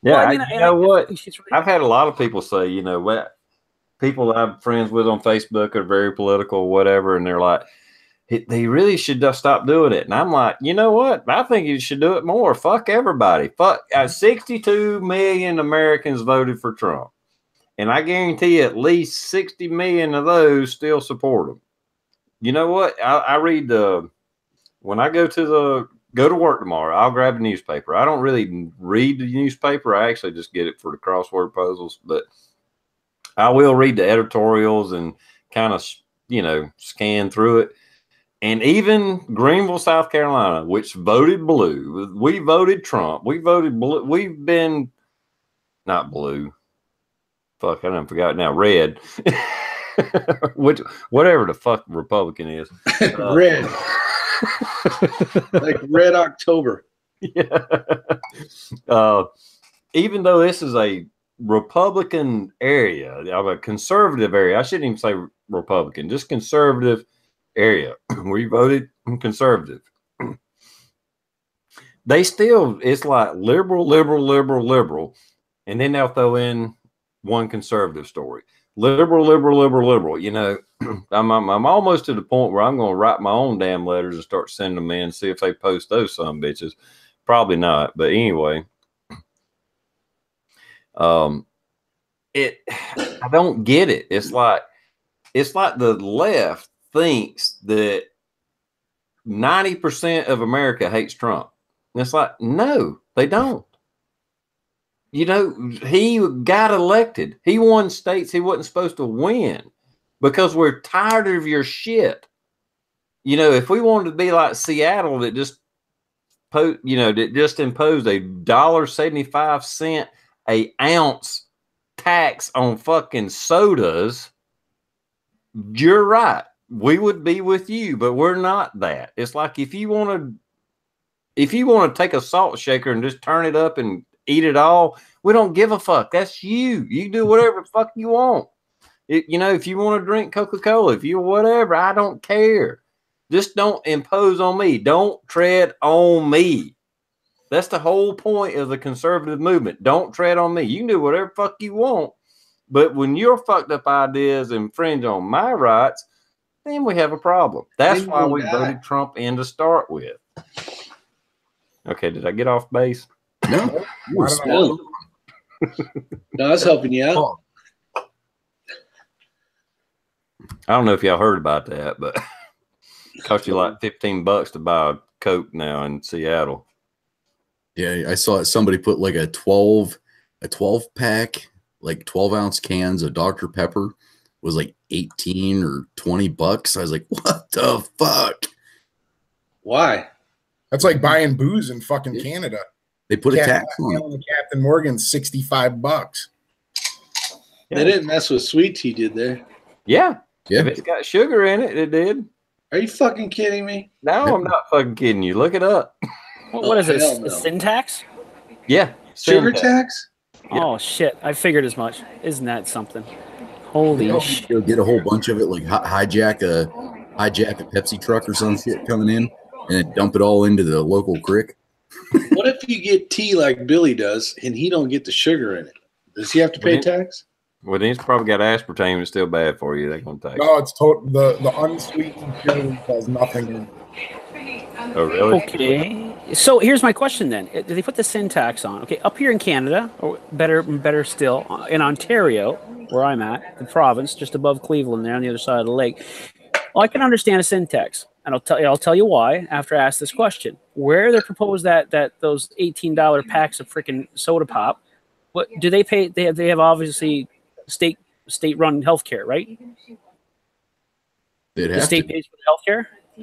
Yeah, Well, I mean, you know what? she's right. I've had a lot of people say, you know, what people that I'm friends with on Facebook are very political, or whatever, and they're like, they really should just stop doing it. And I'm like, you know what? I think you should do it more. Fuck everybody. Fuck 62 million Americans voted for Trump. And I guarantee at least 60 million of those still support him. You know what? I read when I go to work tomorrow, I'll grab a newspaper. I don't really read the newspaper. I actually just get it for the crossword puzzles, but I will read the editorials and kind of, you know, scan through it. And even Greenville, South Carolina, which voted blue, we voted Trump. We voted blue. We've been not blue. Fuck, I done forgot now. Red. Which, whatever the fuck Republican is. Red. Like Red October. Yeah. Even though this is a Republican area, a conservative area, I shouldn't even say Republican, just conservative area. We voted conservative. They still, it's like liberal, and then they'll throw in one conservative story. Liberal. You know, I'm almost to the point where I'm going to write my own damn letters and start sending them in, see if they post those some bitches. Probably not, but anyway. I don't get it. It's like the left thinks that 90% of America hates Trump. And it's like, no, they don't. You know, he got elected. He won states he wasn't supposed to win because we're tired of your shit. You know, if we wanted to be like Seattle that just imposed a $1.75 an ounce tax on fucking sodas, you're right. We would be with you, but we're not that. It's like if you want to take a salt shaker and just turn it up and eat it all, we don't give a fuck. That's you. You do whatever the fuck you want. You know, if you want to drink Coca-Cola, if you whatever, I don't care. Just don't impose on me. Don't tread on me. That's the whole point of the conservative movement. Don't tread on me. You can do whatever fuck you want. But when your fucked up ideas infringe on my rights, then we have a problem. That's why we voted Trump in to start with. Okay, did I get off base? No. No, I was helping you out. I don't know if y'all heard about that, but it cost you like $15 to buy a Coke now in Seattle. Yeah, I saw somebody put like a 12 pack, like 12-ounce cans of Dr. Pepper was like 18 or $20. I was like, what the fuck? Why? That's like buying booze in fucking Canada. They put a tax on it. Captain Morgan's $65. They didn't mess with sweet tea, did they? Yeah. If it's got sugar in it, it did. Are you fucking kidding me? No, I'm not fucking kidding you. Look it up. What is it? A syntax? Yeah. Sugar tax? Yeah. Oh, shit. I figured as much. Isn't that something? Holy shit. You'll get a whole bunch of it, like hijack a Pepsi truck or some shit coming in and then dump it all into the local creek. What if you get tea like Billy does and he don't get the sugar in it? Does he have to pay tax? Well, he's probably got aspartame. It's still bad for you. They're going to take No, it's the unsweetened sugar has nothing in it. Oh, really? Okay. So here's my question then. Did they put the sin tax on? Okay, up here in Canada, or better still, in Ontario, where I'm at, the province, just above Cleveland there on the other side of the lake, well, I can understand a sin tax. And I'll tell you why after I ask this question. Where they propose that those $18 packs of freaking soda pop, what do they pay? They have obviously state run healthcare, right? The state pays for the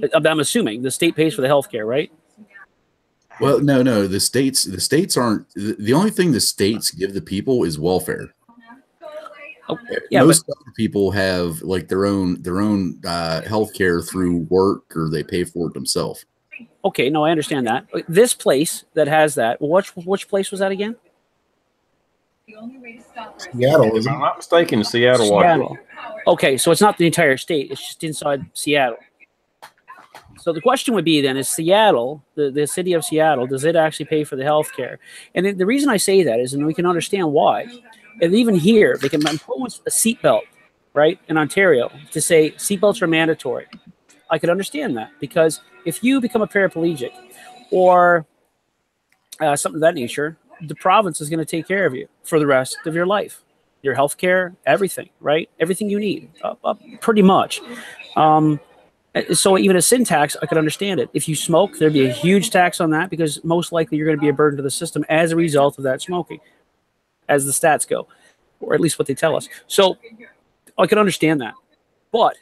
healthcare. I'm assuming the state pays for the healthcare, right? Well, no. The states aren't. The only thing the states give the people is welfare. Oh, yeah, most other people have like their own health care through work, or they pay for it themselves. Okay, no, I understand that. This place that has that, which place was that again? Seattle, If isn't I'm it? not mistaken, Seattle, Seattle. Okay, so it's not the entire state. It's just inside Seattle. So the question would be then, is Seattle, the city of Seattle, does it actually pay for the health care? And the reason I say that is, and we can understand why. And even here, they can impose a seatbelt, right, in Ontario to say seatbelts are mandatory. I could understand that because if you become a paraplegic or something of that nature, the province is going to take care of you for the rest of your life. Your health care, everything, right? Everything you need, pretty much. So even a sin tax, I could understand it. If you smoke, there'd be a huge tax on that because most likely you're going to be a burden to the system as a result of that smoking, as the stats go, or at least what they tell us. So I could understand that. But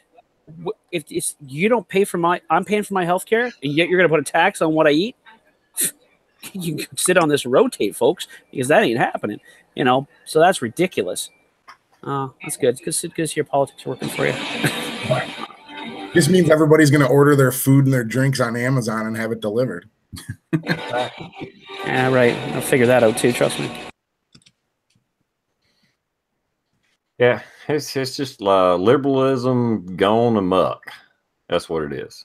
if you don't pay for I'm paying for my health care, and yet you're going to put a tax on what I eat, you can sit on this rotate, folks, because that ain't happening. So that's ridiculous. That's good. Because your politics are working for you. This means everybody's going to order their food and their drinks on Amazon and have it delivered. Yeah, right. I'll figure that out too. Trust me. Yeah, it's just liberalism gone amok. That's what it is.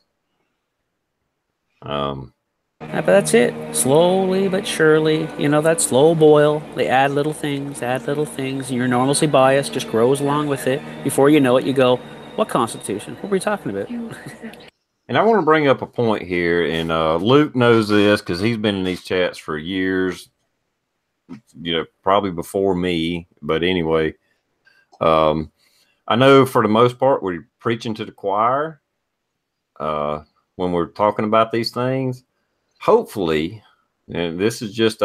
Yeah, but that's it. Slowly but surely, that slow boil. They add little things, and your normalcy bias just grows along with it. Before you know it, you go, what Constitution? What were we talking about? And I want to bring up a point here, and Luke knows this because he's been in these chats for years, probably before me. But anyway, I know for the most part, we're preaching to the choir when we're talking about these things. Hopefully, and this is just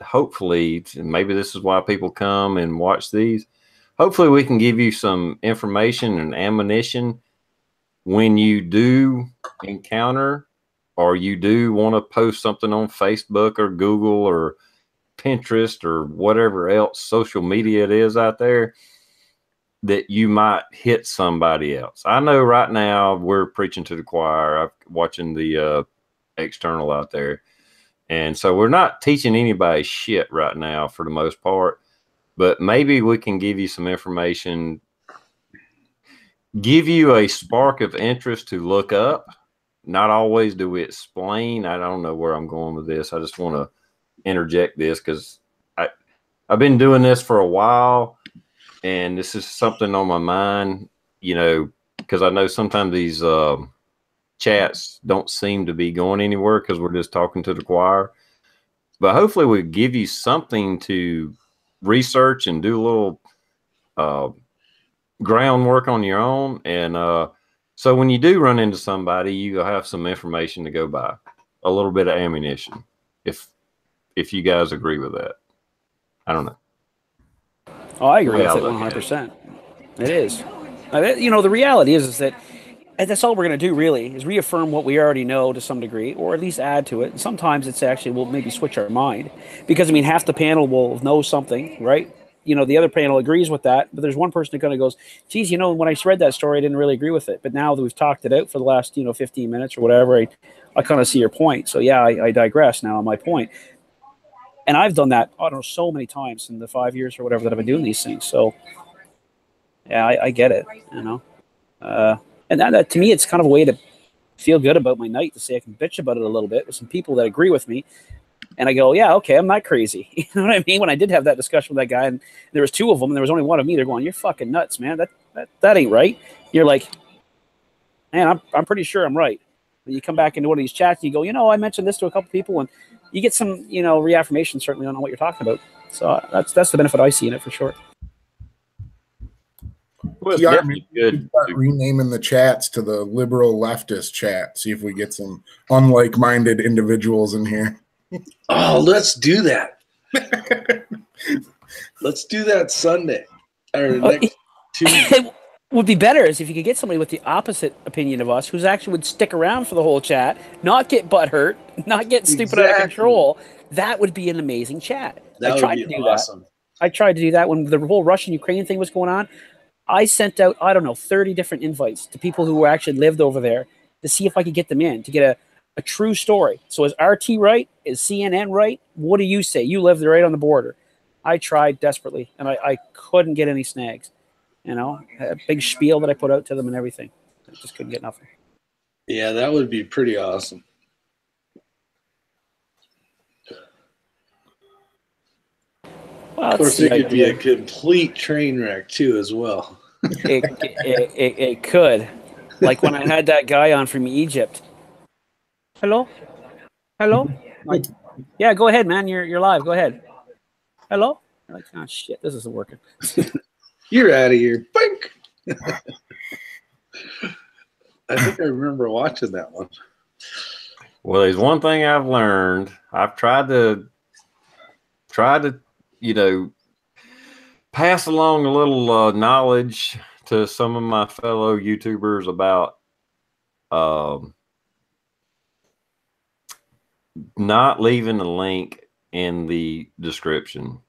hopefully, maybe this is why people come and watch these. Hopefully we can give you some information and ammunition when you do encounter or you do want to post something on Facebook or Google or Pinterest or whatever else social media it is out there, that you might hit somebody else. I know right now we're preaching to the choir. I'm watching the external out there. And so we're not teaching anybody shit right now for the most part, but maybe we can give you some information, give you a spark of interest to look up. Not always do we explain. I don't know where I'm going with this. I just want to interject this because I've been doing this for a while, and this is something on my mind, because I know sometimes these chats don't seem to be going anywhere because we're just talking to the choir. But hopefully we give you something to research and do a little groundwork on your own. And so when you do run into somebody, you have some information to go by, a little bit of ammunition, if you guys agree with that. I don't know. Oh, I agree with it 100%. It is. The reality is that that's all we're going to do, really, is reaffirm what we already know to some degree, or at least add to it. And sometimes it's actually we'll maybe switch our mind because, half the panel will know something, right? The other panel agrees with that, but there's one person that kind of goes, geez, when I read that story, I didn't really agree with it. But now that we've talked it out for the last, 15 minutes or whatever, I kind of see your point. So, yeah, I digress now on my point. And I've done that, I don't know, so many times in the 5 years or whatever that I've been doing these things. So, yeah, I get it, And that, to me, it's kind of a way to feel good about my night, to say I can bitch about it a little bit with some people that agree with me. And I go, yeah, okay, I'm not crazy. You know what I mean? When I did have that discussion with that guy, and there was two of them, and there was only one of me, they're going, you're fucking nuts, man. That ain't right. You're like, man, I'm pretty sure I'm right. And you come back into one of these chats, and you go, I mentioned this to a couple people, and you get some, reaffirmation certainly on what you're talking about. So that's the benefit I see in it for sure. Well, Yeah, it's good. Start renaming the chats to the liberal leftist chat. See if we get some unlike-minded individuals in here. Oh, let's do that. Let's do that Sunday or next Tuesday. It would be better is if you could get somebody with the opposite opinion of us, who's actually would stick around for the whole chat, not get butthurt, not get stupid out of control. That would be an amazing chat. I tried to do awesome. I tried to do that when the whole Russian-Ukraine thing was going on. I sent out, 30 different invites to people who actually lived over there to see if I could get them in, to get a true story. So is RT right? Is CNN right? What do you say? You live right on the border. I tried desperately, and I couldn't get any snags. You know, a big spiel that I put out to them and everything. I just couldn't get nothing. Yeah, that would be pretty awesome. Well, of course, it could be a complete train wreck too, as well. It could, like when I had that guy on from Egypt. Hello, like, yeah, go ahead, man. You're live. Go ahead. Hello. You're like, oh shit, this isn't working. You're out of here. Bink. I think I remember watching that one. Well, there's one thing I've learned. I've tried to, you know, pass along a little knowledge to some of my fellow YouTubers about not leaving a link in the description.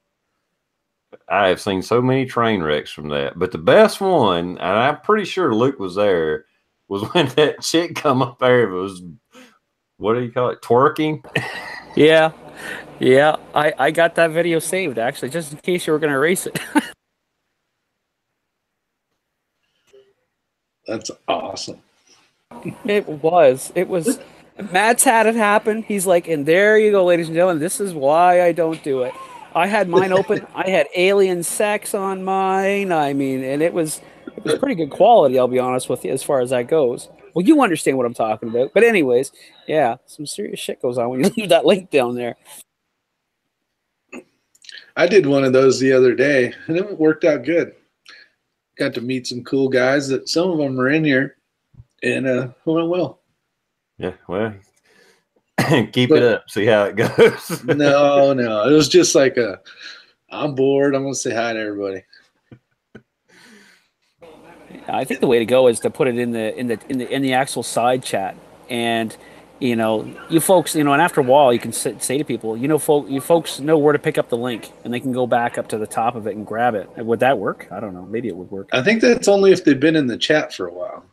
I have seen so many train wrecks from that. But the best one, and I'm pretty sure Luke was there, was when that chick come up there. It was, what do you call it? Twerking? Yeah. Yeah. I got that video saved, actually, just in case you were going to erase it. That's awesome. It was. Matt's had it happen. He's like, and there you go, ladies and gentlemen. This is why I don't do it. I had mine open. I had alien sex on mine. I mean, and it was pretty good quality, I'll be honest with you, as far as that goes. Well, you understand what I'm talking about. But anyways, yeah, some serious shit goes on when you leave that link down there. I did one of those the other day, and it worked out good. Got to meet some cool guys that some of them are in here, and went well. Yeah, well, keep it up. See how it goes. No. It was just like I'm bored. I'm gonna say hi to everybody. I think the way to go is to put it in the actual side chat, and you know, you folks, you know, and after a while, you can say to people, you know, you folks know where to pick up the link, and they can go back up to the top of it and grab it. Would that work? I don't know. Maybe it would work. I think that's only if they've been in the chat for a while.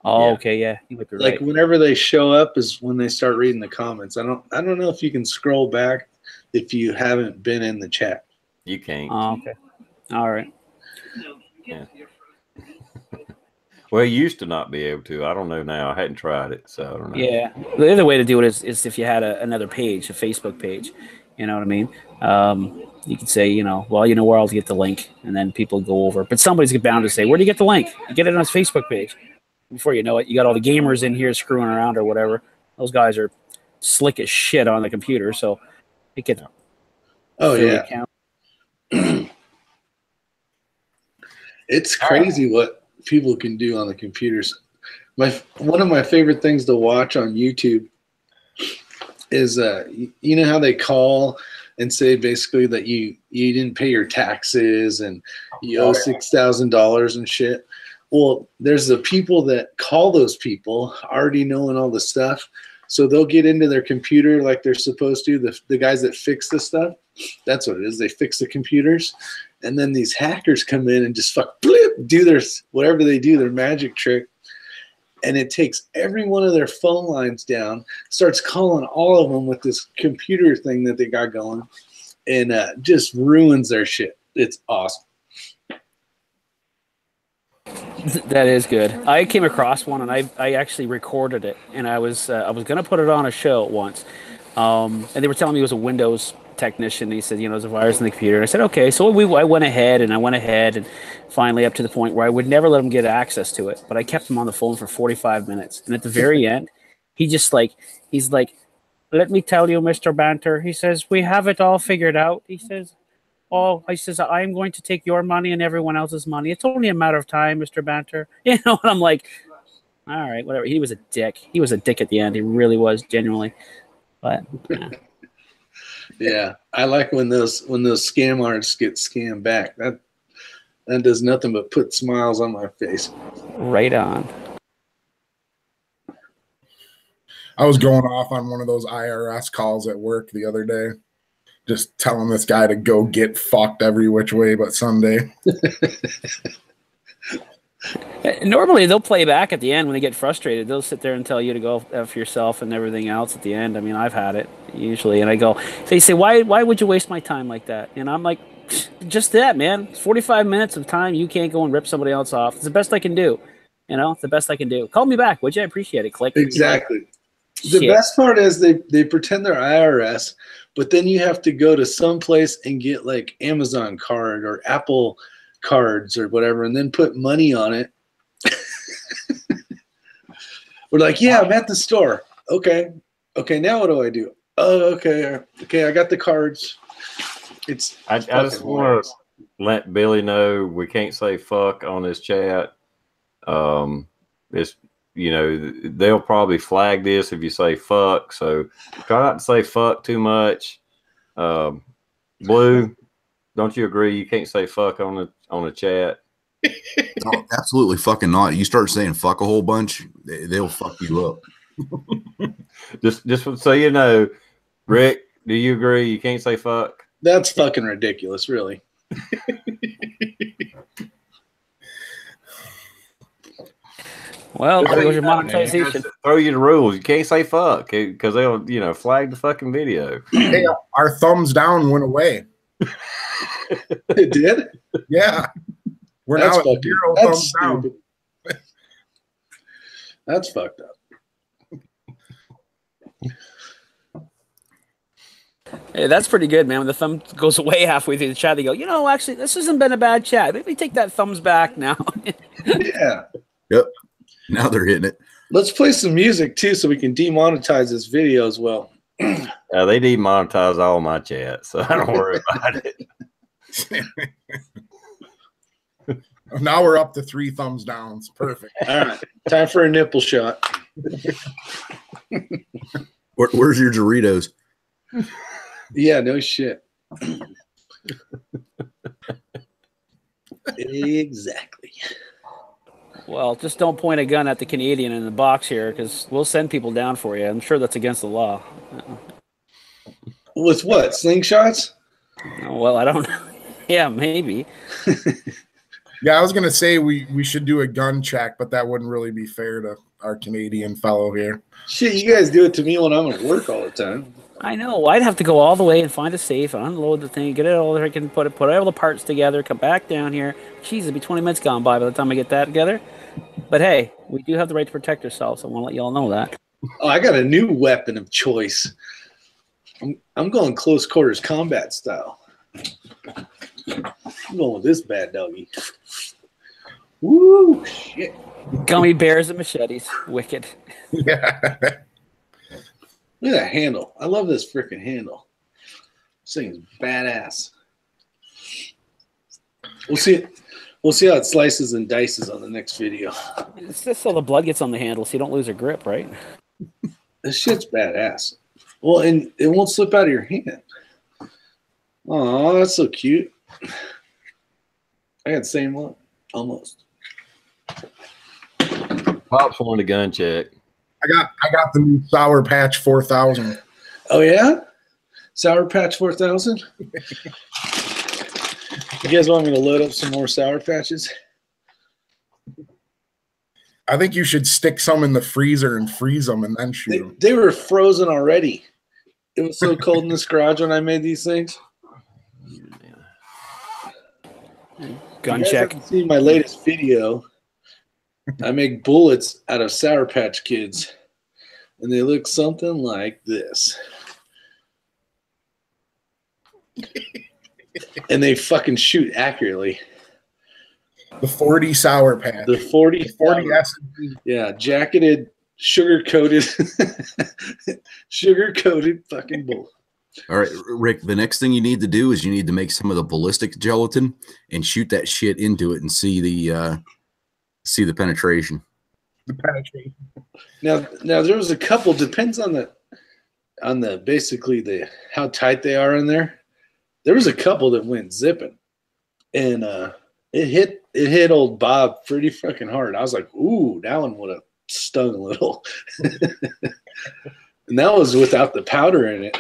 Oh, yeah. Okay, yeah. You might be like right. Whenever they show up is when they start reading the comments. I don't know if you can scroll back if you haven't been in the chat. You can't. Oh, okay. All right. Yeah. Well, you used to not be able to. I don't know now. I hadn't tried it, so I don't know. Yeah. The other way to do it is if you had another page, a Facebook page. You know what I mean? You could say, you know, well, you know where I'll get the link, and then people go over. But somebody's bound to say, where do you get the link? You get it on his Facebook page. Before you know it, you got all the gamers in here screwing around or whatever. Those guys are slick as shit on the computer, so it gets. Oh yeah. It's crazy what people can do on the computers. One of my favorite things to watch on YouTube is you know how they call and say basically that you didn't pay your taxes and you owe $6,000 and shit. Well, there's the people that call those people already knowing all the stuff. So they'll get into their computer like they're supposed to. The guys that fix the stuff, that's what it is. They fix the computers. And then these hackers come in and just do their, whatever they do, their magic trick. And it takes every one of their phone lines down, starts calling all of them with this computer thing that they got going, and just ruins their shit. It's awesome. That is good. I came across one, and I actually recorded it, and I was going to put it on a show once, and they were telling me it was a Windows technician. He said, you know, there's a virus in the computer. And I said, okay. So I went ahead, and finally up to the point where I would never let him get access to it, but I kept him on the phone for 45 minutes, and at the very end, he's like, let me tell you, Mr. Banter. He says, we have it all figured out. He says, I'm going to take your money and everyone else's money. It's only a matter of time, Mr. Banter. You know, and I'm like, all right, whatever. He was a dick. He was a dick at the end. He really was, genuinely. But yeah. Yeah, I like when those scam artists get scammed back. That does nothing but put smiles on my face. Right on. I was going off on one of those IRS calls at work the other day, just telling this guy to go get fucked every which way but Sunday. Normally, they'll play back at the end when they get frustrated. They'll sit there and tell you to go F yourself and everything else at the end. I mean, I've had it usually. And they say, why would you waste my time like that? And I'm like, just that, man. It's 45 minutes of time you can't go and rip somebody else off. It's the best I can do. You know, it's the best I can do. Call me back, would you? I appreciate it. Click. Exactly. Shit. The best part is they pretend they're IRS, but then you have to go to some place and get like Amazon card or Apple cards or whatever, and then put money on it. We're like, yeah, I'm at the store. Okay. Okay, now what do I do? Oh, okay. Okay, I got the cards. I just want to let Billy know we can't say fuck on this chat. It's, you know, they'll probably flag this if you say fuck. So try not to say fuck too much. Blue, don't you agree? You can't say fuck on the chat. No, absolutely fucking not. You start saying fuck a whole bunch, they'll fuck you up. just so you know, Rick, do you agree? You can't say fuck. That's fucking ridiculous, really. Well, there goes your monetization. Throw you the rules. You can't say fuck because they'll, you know, flag the fucking video. Hey, our thumbs down went away. It did? Yeah. We're That's now at fucking, 0 that's thumbs down. stupid. That's fucked up. Hey, that's pretty good, man. When the thumb goes away halfway through the chat, they go, you know, actually, this hasn't been a bad chat. Maybe take that thumbs back now. Yeah. Yep. Now they're hitting it. Let's play some music too so we can demonetize this video as well. They demonetize all my chats, so I don't worry about it. Now we're up to 3 thumbs downs. Perfect. All right. Time for a nipple shot. Where's your Doritos? Yeah, no shit. Exactly. Well, just don't point a gun at the Canadian in the box here, because we'll send people down for you. I'm sure that's against the law. With what? Slingshots? Well, I don't know. Yeah, maybe. Yeah, I was going to say we should do a gun check, but that wouldn't really be fair to our Canadian fellow here. Shit, you guys do it to me when I'm at work all the time. I know. I'd have to go all the way and find a safe, unload the thing, get it all there, I can put all the parts together, come back down here. Jeez, it'd be 20 minutes gone by the time I get that together. But hey, we do have the right to protect ourselves. I want to let you all know that. Oh, I got a new weapon of choice. I'm going close quarters combat style. I'm going with this bad doggy. Woo, shit. Gummy bears and machetes. Wicked. Yeah. Look at that handle. I love this freaking handle. This thing's badass. We'll see how it slices and dices on the next video. It's just so the blood gets on the handle so you don't lose your grip, right? This shit's badass. Well, and it won't slip out of your hand. Oh, that's so cute. I got the same one. Almost. Pops wanted a gun check. I got the new Sour Patch 4000. Oh, yeah? Sour Patch 4000? You guys want me to load up some more Sour Patches? I think you should stick some in the freezer and freeze them and then shoot them. They were frozen already. It was so cold in this garage when I made these things. Gun you guys check. haven't seen my latest video. I make bullets out of Sour Patch Kids, and they look something like this. And they fucking shoot accurately. The 40 Sour Patch. The 40 S&P. Yeah, jacketed, sugar-coated fucking bullet. All right, Rick, the next thing you need to do is you need to make some of the ballistic gelatin and shoot that shit into it and see the penetration. The penetration. Now there was a couple, depends on the basically the how tight they are in there. There was a couple that went zipping. And it hit old Bob pretty fucking hard. I was like, ooh, that one would have stung a little. And that was without the powder in it.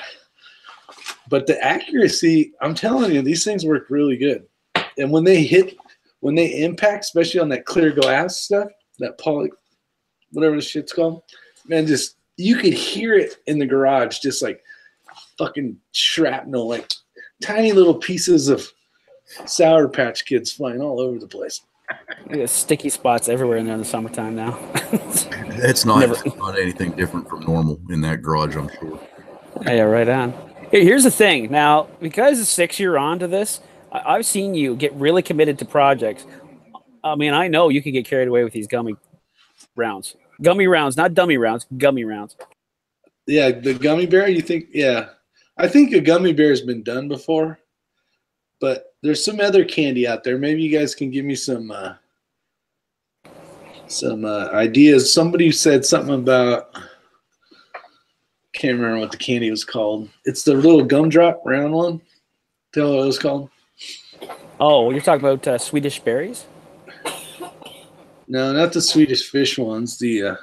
But the accuracy, I'm telling you, these things work really good. And when they impact, especially on that clear glass stuff, that poly, whatever the shit's called, man, just you could hear it in the garage, just like fucking shrapnel, like tiny little pieces of Sour Patch Kids flying all over the place. There's sticky spots everywhere in there in the summertime now. That's not, Never. not anything different from normal in that garage, I'm sure. Yeah, right on. Here's the thing. Now, because it's 6 year on to this, I've seen you get really committed to projects. I mean, I know you can get carried away with these gummy rounds. Gummy rounds, not dummy rounds, gummy rounds. Yeah, the gummy bear, you think? Yeah. I think a gummy bear has been done before, but there's some other candy out there. Maybe you guys can give me some ideas. Somebody said something about, can't remember what the candy was called. It's the little gumdrop round one. Tell what it was called. Oh, you're talking about Swedish berries? No, not the Swedish fish ones. They're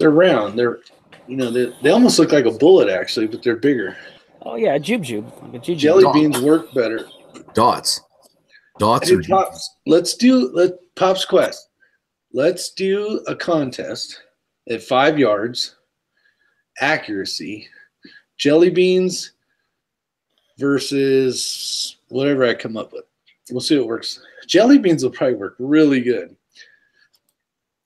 round. They almost look like a bullet actually, but they're bigger. Oh yeah, a jube. Like a jube. Jelly beans work better. Dots Hey, or Pops, Pops Quest. Let's do a contest at 5 yards, accuracy, jelly beans versus whatever I come up with. We'll see what works. Jelly beans will probably work really good.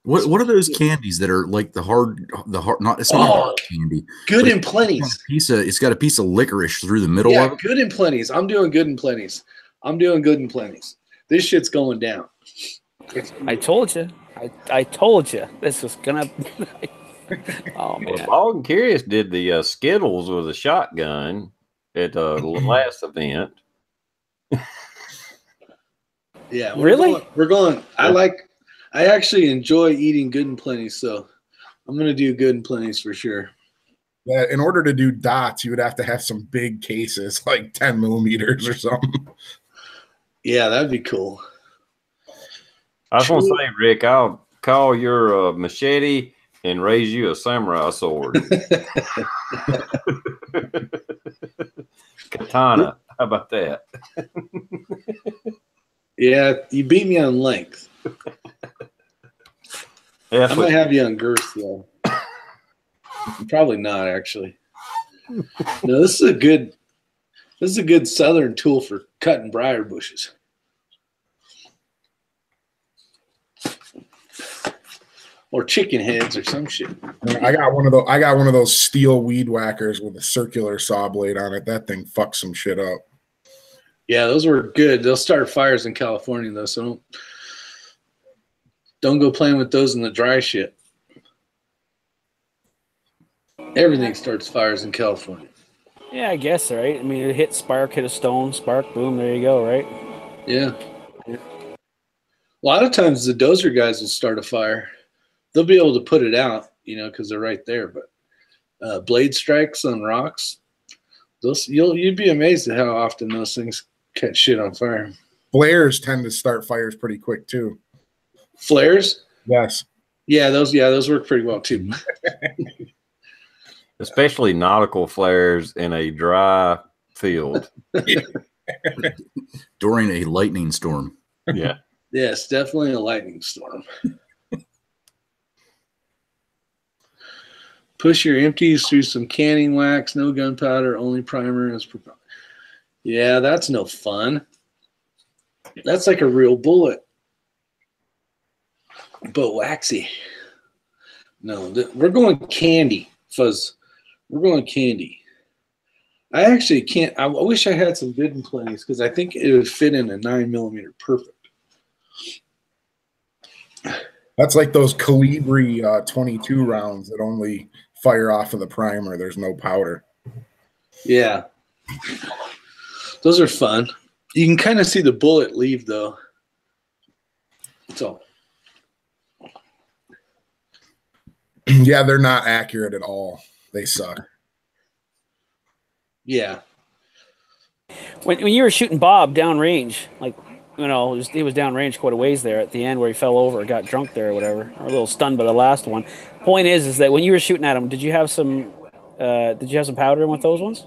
What are those candies that are like the hard not it's not hard candy. Good and plenties. It's got a piece of licorice through the middle of it. Good and plenties. I'm doing good and plenties. This shit's going down. I told you. I told you this was gonna. Oh man! Well, Bald and Curious did the Skittles with a shotgun at the last event. Yeah, really? We're going. I actually enjoy eating good and plenty, so I'm gonna do good and plenties for sure. Yeah, in order to do dots, you would have to have some big cases, like 10 millimeters or something. Yeah, that'd be cool. I was going to say, Rick, I'll call your machete and raise you a samurai sword. Katana. How about that? Yeah, you beat me on length. I might have you on girth, though. Probably not, actually. No, this is a good southern tool for cutting briar bushes. Or chicken heads or some shit. I got one of those steel weed whackers with a circular saw blade on it. That thing fucks some shit up. Yeah, those were good. They'll start fires in California though, so don't go playing with those in the dry shit. Everything starts fires in California. Yeah, I guess, right? I mean, it hit spark, hit a stone, spark, boom, there you go, right? Yeah. A lot of times the dozer guys will start a fire. They'll be able to put it out, because they're right there. But blade strikes on rocks, you'd be amazed at how often those things catch shit on fire. Flares tend to start fires pretty quick too. Flares? Yes. Yeah, those work pretty well too. Especially nautical flares in a dry field. During a lightning storm. Yeah. Yes, definitely a lightning storm. Push your empties through some canning wax, no gunpowder, only primer. Yeah, that's no fun. That's like a real bullet, but waxy. No, we're going candy, fuzz. We're going candy. I actually can't. I wish I had some good and plenties because I think it would fit in a 9mm perfect. That's like those Calibri 22 rounds that only fire off of the primer. There's no powder. Yeah. Those are fun. You can kind of see the bullet leave, though. So. Yeah, they're not accurate at all. They suck. Yeah. When you were shooting Bob downrange, like, he was downrange quite a ways there at the end where he fell over, got drunk there or whatever, or a little stunned by the last one. Point is that when you were shooting at him, did you have some powder in with those ones?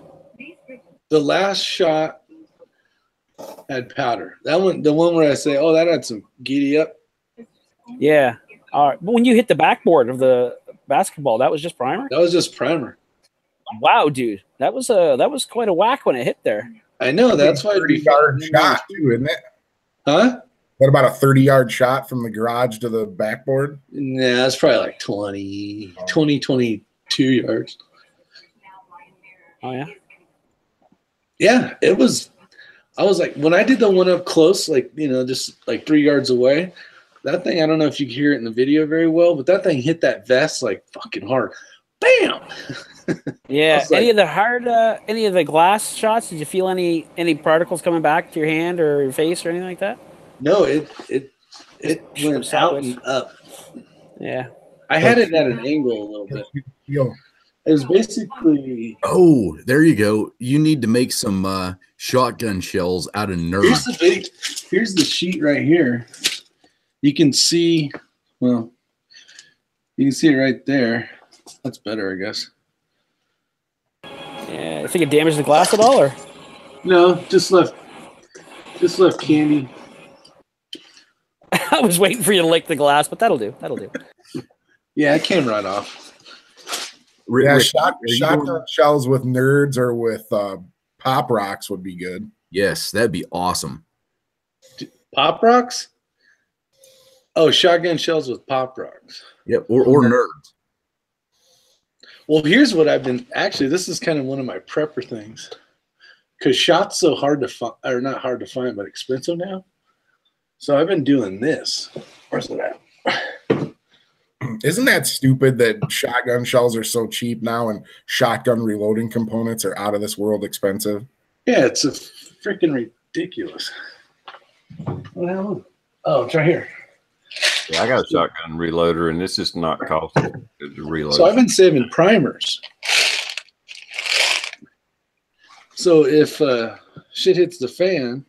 The last shot had powder. That one, the one where I say, "Oh, that had some giddy up." Yeah. All right. But when you hit the backboard of the basketball, that was just primer? That was just primer. Wow, dude. That was quite a whack when it hit there. I know that's why it'd be 30-yard shot too, isn't it? Huh? What about a 30-yard shot from the garage to the backboard? Nah, that's probably like 22 yards. Oh yeah. Yeah, it was. I was like, when I did the one up close, like, you know, just like 3 yards away, that thing, I don't know if you can hear it in the video very well, but that thing hit that vest like fucking hard. Bam! Yeah. Like, Any of the glass shots? Did you feel any particles coming back to your hand or your face or anything like that? no, it went out and up. Yeah. I had it at an angle a little bit. It was basically. Oh, there you go. You need to make some shotgun shells out of nerds. Here's the sheet right here. You can see, well, you can see it right there. That's better, I guess. Yeah. I think it damaged the glass at all, or? No, just left candy. I was waiting for you to lick the glass, but that'll do. That'll do. Yeah, it came right off. Yeah, shotgun shells with nerds or with pop rocks would be good. Yes, that'd be awesome. Pop rocks? Oh, shotgun shells with pop rocks. Yep, or nerds. Well, here's what I've been. Actually, this is kind of one of my prepper things. Because shot's so hard to find, or not hard to find, but expensive now. So I've been doing this. Where's it at? Isn't that stupid that shotgun shells are so cheap now and shotgun reloading components are out of this world expensive? Yeah, it's a freaking ridiculous. What the hell? Oh, it's right here. Yeah, I got a shotgun reloader, and this is not costly to reload. So I've been saving primers. So if shit hits the fan,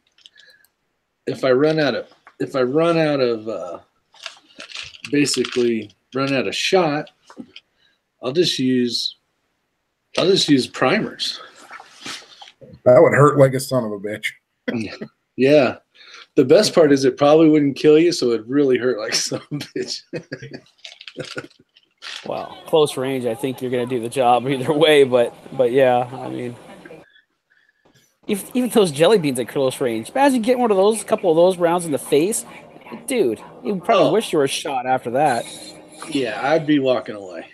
if I run out of shot, I'll just use primers. That would hurt like a son of a bitch. Yeah. The best part is it probably wouldn't kill you, so it'd really hurt like some bitch. Well, close range, I think you're going to do the job either way, but yeah, I mean, even those jelly beans at close range, imagine getting one of those, a couple of those rounds in the face, dude, you probably wish you were shot after that. Yeah, I'd be walking away.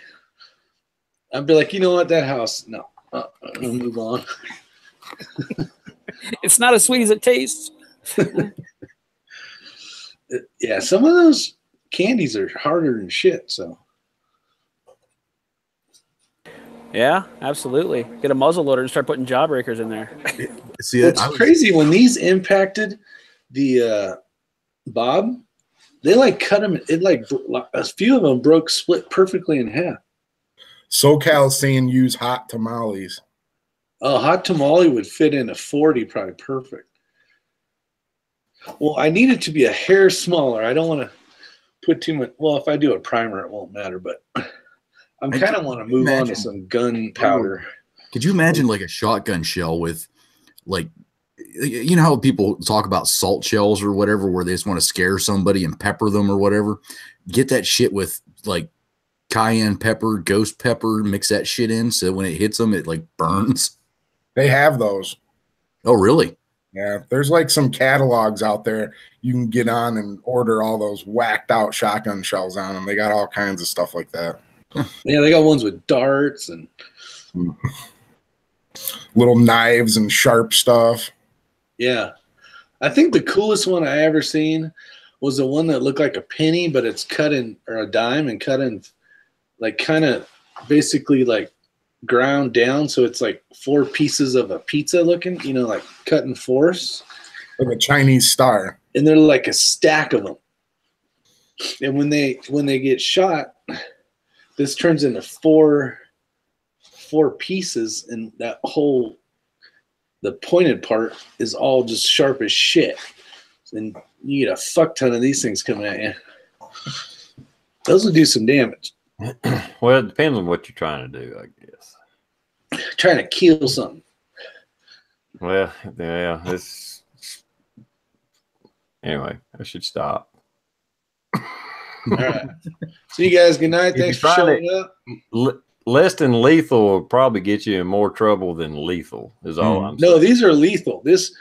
I'd be like, you know what, that house, no, we'll move on. It's not as sweet as it tastes. Yeah, some of those candies are harder than shit, so. Yeah, absolutely. Get a muzzle loader and start putting jawbreakers in there. See, it's crazy when these impacted the Bob. They like cut them. It like a few of them split perfectly in half. SoCal's saying use hot tamales. Oh, hot tamale would fit in a 40 probably perfect. Well, I need it to be a hair smaller. I don't want to put too much. Well, if I do a primer, it won't matter. But I'm kind of want to move on to some gunpowder. Could you imagine like a shotgun shell with, like, you know how people talk about salt shells or whatever, where they just want to scare somebody and pepper them or whatever? Get that shit with like cayenne pepper, ghost pepper, mix that shit in so when it hits them, it like burns. They have those. Oh, really? Yeah, there's like some catalogs out there you can get on and order all those whacked out shotgun shells on them. They got all kinds of stuff like that. Yeah, they got ones with darts and little knives and sharp stuff. Yeah. I think the coolest one I ever seen was the one that looked like a penny, but it's cut in, or a dime, and cut in like kind of basically like ground down, so it's like 4 pieces of a pizza looking, you know, like cut in fours, like a Chinese star, and they're like a stack of them. And when they get shot, this turns into four pieces, and that whole, the pointed part is all just sharp as shit, and you get a fuck ton of these things coming at you. Those will do some damage. Well, it depends on what you're trying to do, I guess. Trying to kill something. Well, yeah, it's anyway. I should stop. All right. See you guys. Good night. Thanks for showing up. less than lethal will probably get you in more trouble than lethal. Is all I'm saying. No, these are lethal. This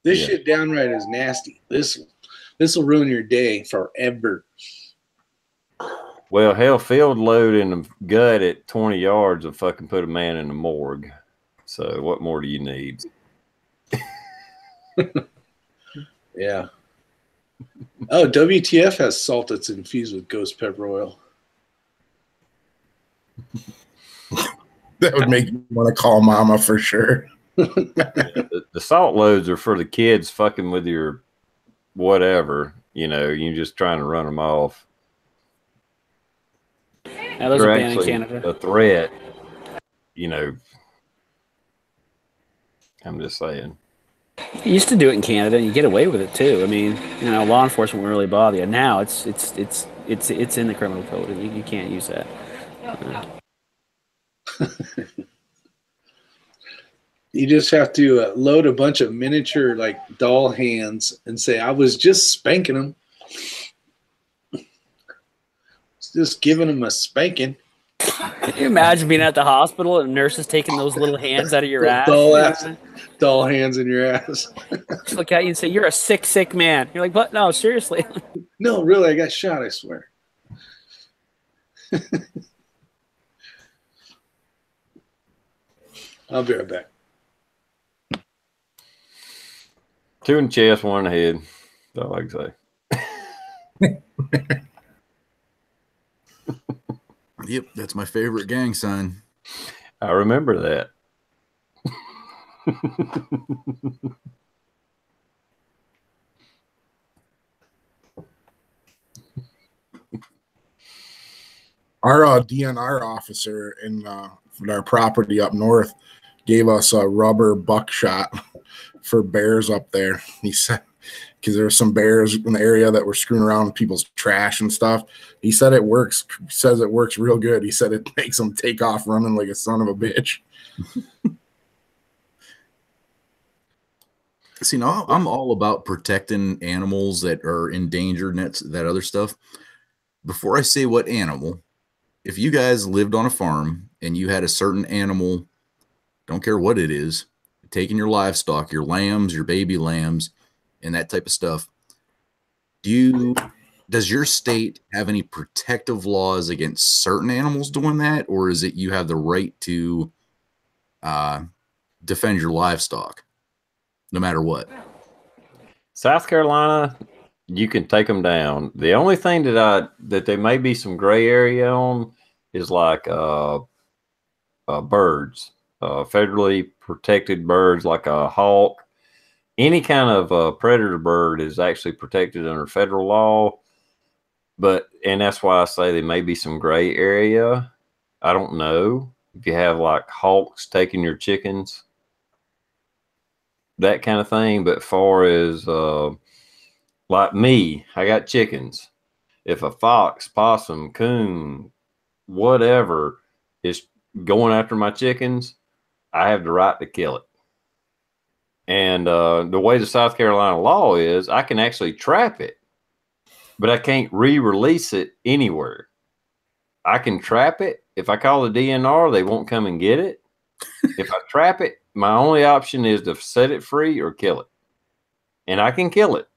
Yeah. shit downright is nasty. This will ruin your day forever. Well, hell, field load in the gut at 20 yards will fucking put a man in the morgue. So what more do you need? Yeah. Oh, WTF has salt that's infused with ghost pepper oil. That would make you want to call mama for sure. Yeah, the salt loads are for the kids fucking with your whatever. You know, you're just trying to run them off. Yeah, those They're are banned in actually Canada. a threat. You know, I'm just saying. You used to do it in Canada, and you get away with it too. I mean, you know, law enforcement won't really bother you. Now it's in the criminal code, and you can't use that. You just have to load a bunch of miniature like doll hands and say, "I was just spanking them, just giving them a spanking." Can you imagine being at the hospital and nurses taking those little hands out of your ass? Doll hands in your ass. Just look at you and say, "You're a sick man." You're like, "What? No, seriously." No, really, I got shot. I swear. I'll be right back. 2 in the chest, 1 in the head. That's all I can say. Yep, that's my favorite gang sign. I remember that. Our DNR officer in our property up north gave us a rubber buckshot for bears up there. He said, because there were some bears in the area that were screwing around with people's trash and stuff. He said it works. Says it works real good. He said it makes them take off running like a son of a bitch. See, now I'm all about protecting animals that are endangered and that other stuff. Before I say what animal, if you guys lived on a farm and you had a certain animal, don't care what it is, taking your livestock, your lambs, your baby lambs, and that type of stuff, does your state have any protective laws against certain animals doing that, or is it you have the right to defend your livestock no matter what? South Carolina, you can take them down. The only thing that there may be some gray area on is like birds, federally protected birds like a hawk. Any kind of predator bird is actually protected under federal law, and that's why I say there may be some gray area. I don't know if you have like hawks taking your chickens, that kind of thing. But far as like me, I got chickens. If a fox, possum, coon, whatever is going after my chickens, I have the right to kill it. And the way the South Carolina law is, I can actually trap it, but I can't re-release it anywhere. I can trap it. If I call the DNR, they won't come and get it. If I trap it, my only option is to set it free or kill it. And I can kill it,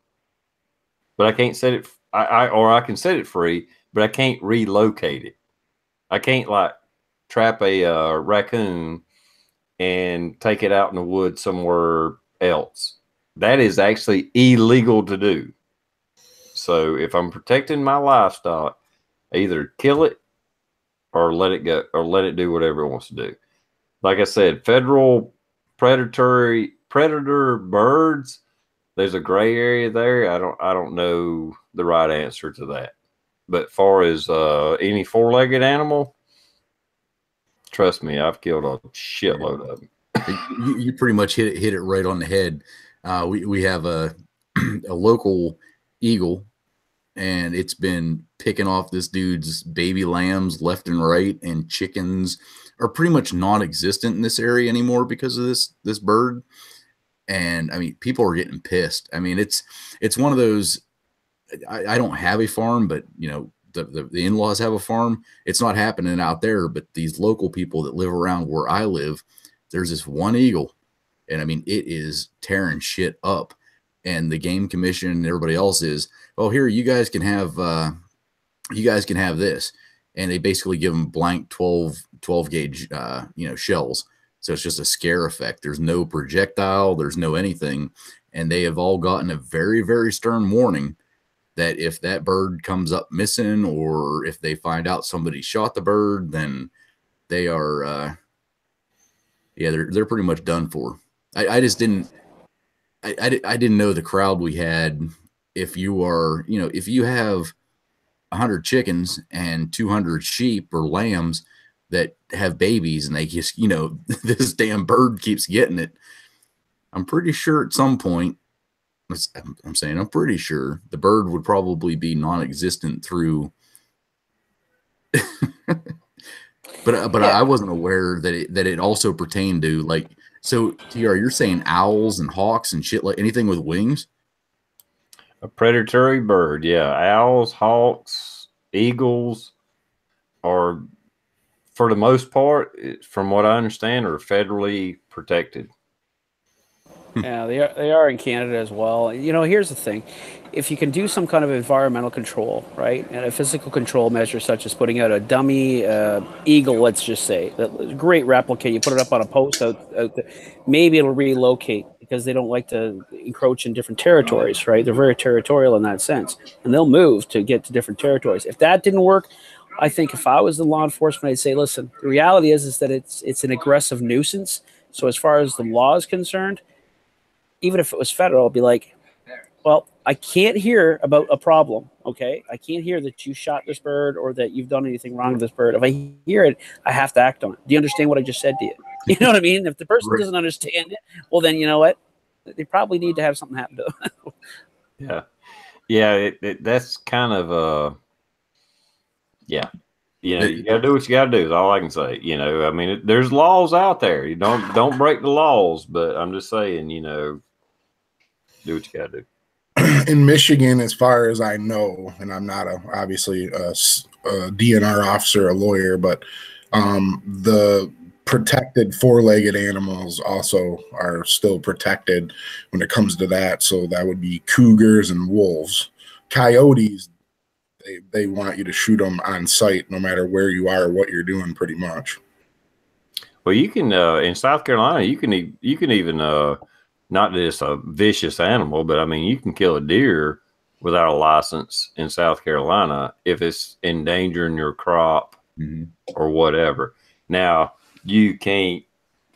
but I can't set it. I can set it free, but I can't relocate it. I can't like trap a raccoon and take it out in the woods somewhere else. That is actually illegal to do. So if I'm protecting my livestock, either kill it or let it go, or let it do whatever it wants to do. Like I said, federal predator birds, there's a gray area there. I don't know the right answer to that. But far as any four-legged animal, trust me, I've killed a shitload of them. You pretty much hit it right on the head. We have a local eagle, and it's been picking off this dude's baby lambs left and right, and chickens are pretty much non-existent in this area anymore because of this bird. And I mean, people are getting pissed. I mean, it's one of those. I don't have a farm, but you know, the in-laws have a farm. It's not happening out there, but these local people that live around where I live, there's this one eagle, and I mean, it is tearing shit up. And the game commission and everybody else is, oh, here, you guys can have this. And they basically give them blank 12 gauge, shells. So it's just a scare effect. There's no projectile. There's no anything. And they have all gotten a very, very stern warning that if that bird comes up missing, or if they find out somebody shot the bird, then they are, they're pretty much done for. I just didn't, I didn't know the crowd we had. If you are, if you have 100 chickens and 200 sheep or lambs that have babies, and they just, this damn bird keeps getting it, I'm pretty sure at some point, I'm pretty sure the bird would probably be non-existent through. but I wasn't aware that it also pertained to, like, so TR, you're saying owls and hawks and shit, like anything with wings? A predatory bird, yeah. Owls, hawks, eagles are, for the most part, from what I understand, are federally protected. Yeah, they are in Canada as well. Here's the thing. If you can do some kind of environmental control, right, and a physical control measure such as putting out a dummy eagle, let's just say, that great replicate, you put it up on a post out there, maybe it'll relocate because they don't like to encroach in different territories, right? They're very territorial in that sense, and they'll move to get to different territories. If that didn't work, I think if I was the law enforcement, I'd say, listen, the reality is that it's an aggressive nuisance. So as far as the law is concerned, even if it was federal, I'd be like, well, I can't hear about a problem, okay? I can't hear that you shot this bird or that you've done anything wrong to this bird. If I hear it, I have to act on it. Do you understand what I just said to you? You know what I mean? If the person doesn't understand it, well, then you know what? They probably need to have something happen to them. Yeah. Yeah, that's kind of, yeah. You got to do what you got to do is all I can say. I mean, there's laws out there. You don't break the laws, but I'm just saying, do what you got to do. In Michigan, as far as I know, and I'm not obviously a DNR officer, a lawyer, but the protected four-legged animals also are still protected when it comes to that. So that would be cougars and wolves. Coyotes, they want you to shoot them on sight no matter where you are or what you're doing, pretty much. Well, you can in South Carolina, you can even not just a vicious animal, but I mean, you can kill a deer without a license in South Carolina if it's endangering your crop or whatever. Now, you can't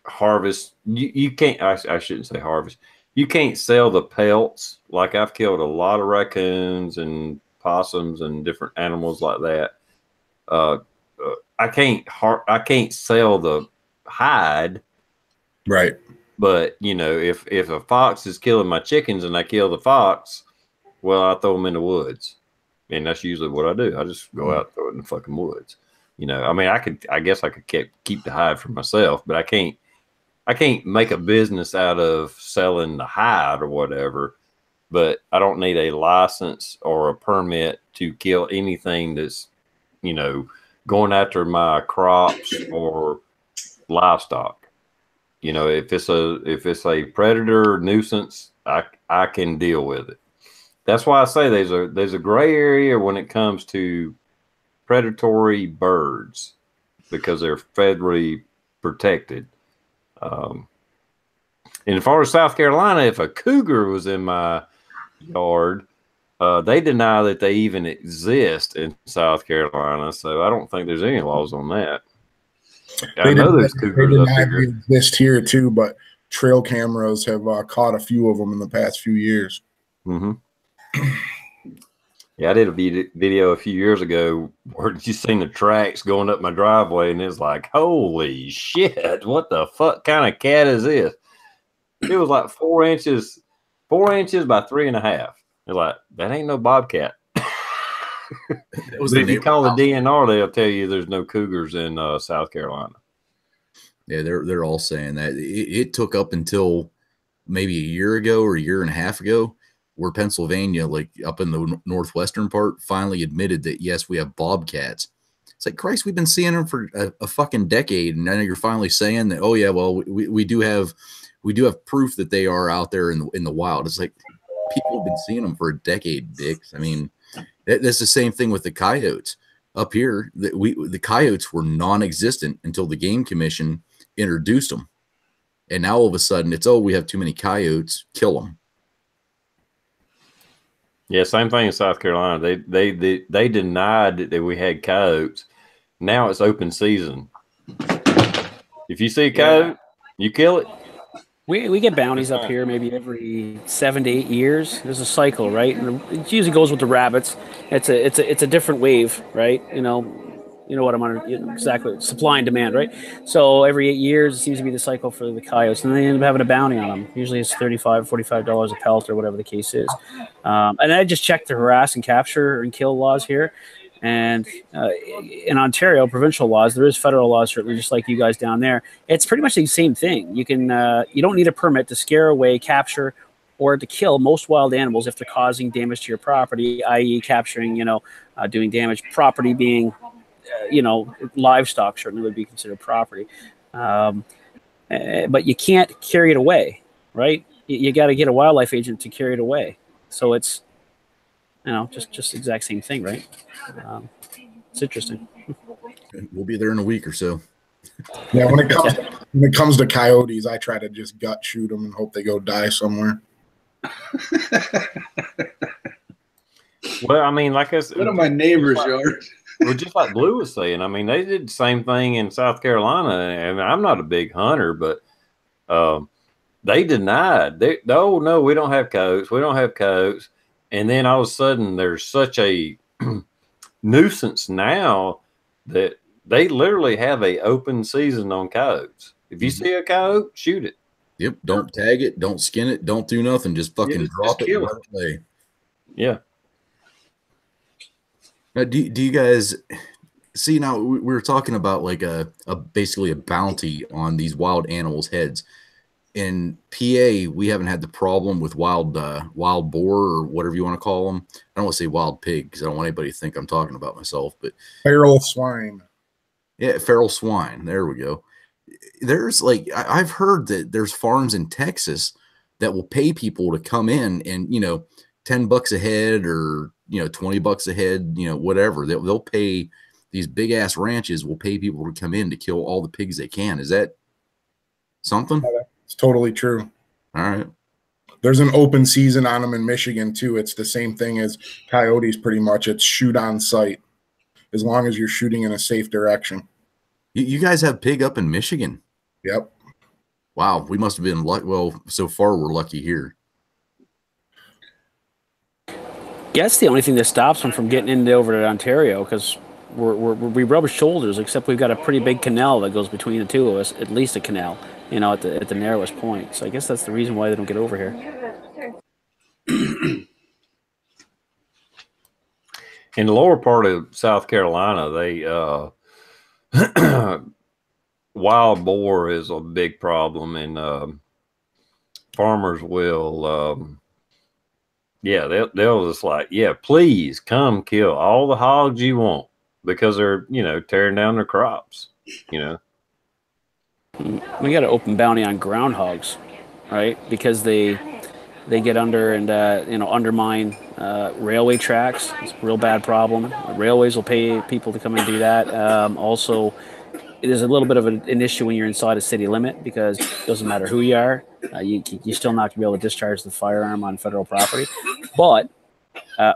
harvest. You can't. I shouldn't say harvest. You can't sell the pelts. Like, I've killed a lot of raccoons and possums and different animals like that. I can't sell the hide. Right. But, if a fox is killing my chickens and I kill the fox, well, I throw them in the woods. And that's usually what I do. I just go out and throw it in the fucking woods. I mean, I guess I could keep the hide for myself, but I can't make a business out of selling the hide or whatever. But I don't need a license or a permit to kill anything that's, going after my crops or livestock. If it's a predator nuisance, I can deal with it. That's why I say there's a gray area when it comes to predatory birds because they're federally protected. And as far as South Carolina, if a cougar was in my yard, they deny that they even exist in South Carolina. So I don't think there's any laws on that. I know there's cougars up here. They exist here too, but trail cameras have caught a few of them in the past few years. Mm-hmm. Yeah, I did a video a few years ago where you seen the tracks going up my driveway, and it's like, holy shit, what the fuck kind of cat is this? It was like 4 inches by 3.5. It's like, that ain't no bobcat. But if you call the DNR, they'll tell you there's no cougars in South Carolina. Yeah, they're all saying that. It took up until maybe a year ago or a year and a half ago where Pennsylvania, like up in the northwestern part, finally admitted that, yes, we have bobcats. It's like, Christ, we've been seeing them for a fucking decade. And I know you're finally saying that, oh yeah, well, we do have proof that they are out there in the wild. It's like, people have been seeing them for a decade, dicks. I mean, that's the same thing with the coyotes up here. The coyotes were non-existent until the Game Commission introduced them. And now all of a sudden it's, oh, we have too many coyotes, kill them. Yeah, same thing in South Carolina. They denied that we had coyotes. Now it's open season. If you see a coyote, you kill it. We get bounties up here maybe every 7 to 8 years. There's a cycle, right? And it usually goes with the rabbits. It's a different wave, right? You know what I'm under, exactly, supply and demand, right? So every 8 years it seems to be the cycle for the coyotes, and they end up having a bounty on them. Usually it's $35, $45 a pelt or whatever the case is. And I just checked the harass and capture and kill laws here. And in Ontario, provincial laws, there is federal laws, certainly, just like you guys down there. It's pretty much the same thing. You can you don't need a permit to scare away, capture, or to kill most wild animals if they're causing damage to your property, i.e., capturing, doing damage. Property being, livestock certainly would be considered property. But you can't carry it away, right? You got to get a wildlife agent to carry it away. So it's, just the exact same thing, right? It's interesting. We'll be there in a week or so. Yeah, when it comes to coyotes, I try to just gut shoot them and hope they go die somewhere. Well, I mean, like I said, one of my neighbors' yards. Well, just like Blue was saying, I mean, they did the same thing in South Carolina. And I'm not a big hunter, but they denied. No, we don't have coyotes. We don't have coyotes. And then all of a sudden, there's such a nuisance now that they literally have a open season on coyotes. If you see a coyote, shoot it. Yep. Don't tag it. Don't skin it. Don't do nothing. Just fucking drop it and run away. Yeah. Now, do you guys see, now we were talking about like a basically a bounty on these wild animals' heads. In PA, we haven't had the problem with wild boar or whatever you want to call them. I don't want to say wild pig because I don't want anybody to think I'm talking about myself, but feral swine. Yeah, feral swine. There we go. There's like, I've heard that there's farms in Texas that will pay people to come in and, $10 a head or, $20 a head, whatever. They'll pay, these big ass ranches will pay people to come in to kill all the pigs they can. Is that something? It's totally true. All right. There's an open season on them in Michigan too. It's the same thing as coyotes pretty much. It's shoot on sight as long as you're shooting in a safe direction. You guys have pig up in Michigan? Yep. Wow. We must have been lucky. Well, so far we're lucky here. Guess the only thing that stops them from getting into over to Ontario, because we rub shoulders, except we've got a pretty big canal that goes between the two of us, at least a canal, at the narrowest point. So I guess that's the reason why they don't get over here. In the lower part of South Carolina, they wild boar is a big problem, and farmers will they'll just like, yeah, please come kill all the hogs you want because they're tearing down their crops. We got an open bounty on groundhogs, right? Because they get under and undermine railway tracks. It's a real bad problem. Railways will pay people to come and do that. Also, there's a little bit of an issue when you're inside a city limit because it doesn't matter who you are, you're still not going to be able to discharge the firearm on federal property. But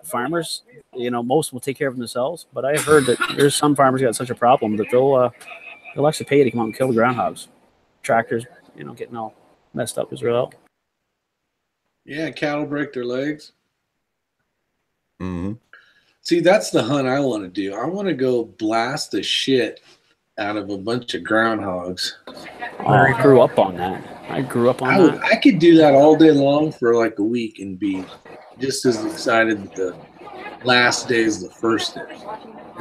farmers, most will take care of themselves. But I've heard that there's some farmers got such a problem that they'll actually pay you to come out and kill the groundhogs. Tractors, getting all messed up as well. Yeah, cattle break their legs. Mm-hmm. See, that's the hunt I want to do. I want to go blast the shit out of a bunch of groundhogs. I grew up on that. that. I could do that all day long for like a week and be just as excited that the last day is the first day.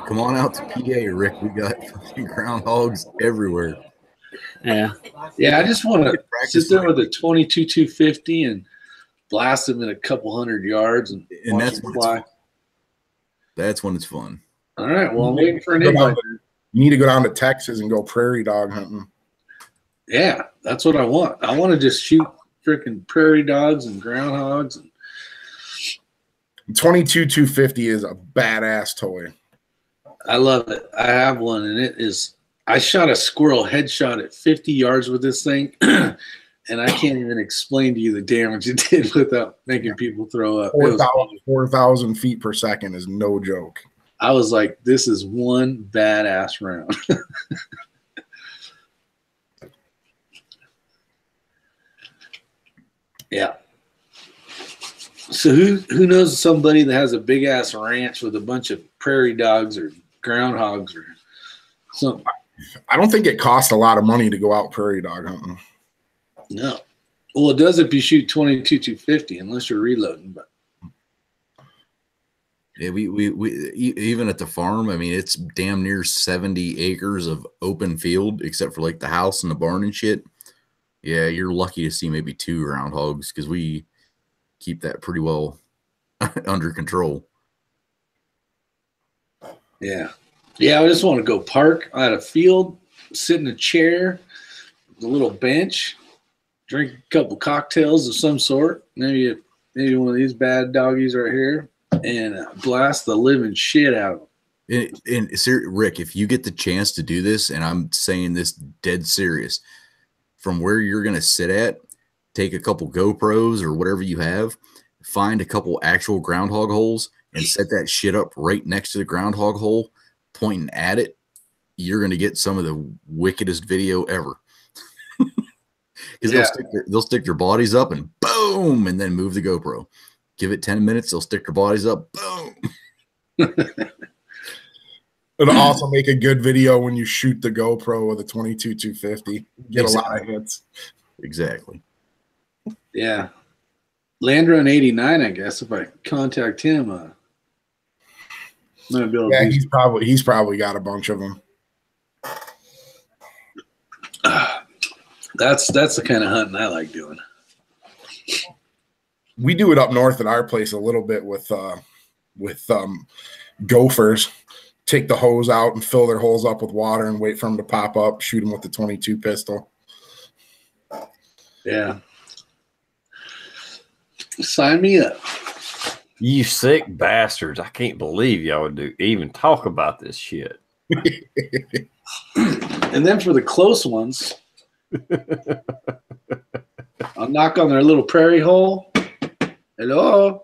Come on out to PA, Rick. We got fucking groundhogs everywhere. Yeah. Yeah, I just want to sit there with a 22 250 and blast them in a couple 100 yards and watch that's them when fly. that's when it's fun. All right. Well, I'm waiting for an invite. You need to go down to Texas and go prairie dog hunting. Yeah, that's what I want. I want to just shoot freaking prairie dogs and groundhogs. And 22-250 is a badass toy. I love it. I have one, and it is. I shot a squirrel headshot at 50 yards with this thing, and I can't even explain to you the damage it did without making people throw up. 4,000 feet per second is no joke. I was like, this is one badass round. Yeah. So who knows somebody that has a big ass ranch with a bunch of prairie dogs or groundhogs or something? I don't think it costs a lot of money to go out prairie dog hunting. No. Well, it does if you shoot 22-250, unless you're reloading. But Yeah, we even at the farm, I mean, it's damn near 70 acres of open field, except for like the house and the barn and shit. Yeah, you're lucky to see maybe 2 groundhogs because we keep that pretty well under control. yeah. Yeah, I just want to go park at a field, sit in a chair, a little bench, drink a couple cocktails of some sort, maybe one of these bad doggies right here, and blast the living shit out of them. And Rick, if you get the chance to do this, and I'm saying this dead serious, from where you're going to sit at, take a couple GoPros or whatever you have, find a couple actual groundhog holes and set that shit up right next to the groundhog hole, pointing at it. You're going to get some of the wickedest video ever. Because they'll stick their bodies up and boom, and then move the GoPro. Give it 10 minutes, they'll stick their bodies up, boom. It'll also make a good video when you shoot the GoPro with a 22-250. Get a lot of hits. Exactly. Yeah. Landrun 89, I guess, if I contact him, might be able to he's probably got a bunch of them. That's the kind of hunting I like doing. We do it up north at our place a little bit with gophers. Take the hose out and fill their holes up with water and wait for them to pop up, shoot them with the 22 pistol. Yeah. Sign me up. You sick bastards. I can't believe y'all would even talk about this shit. And then for the close ones, I'll knock on their little prairie hole. Hello.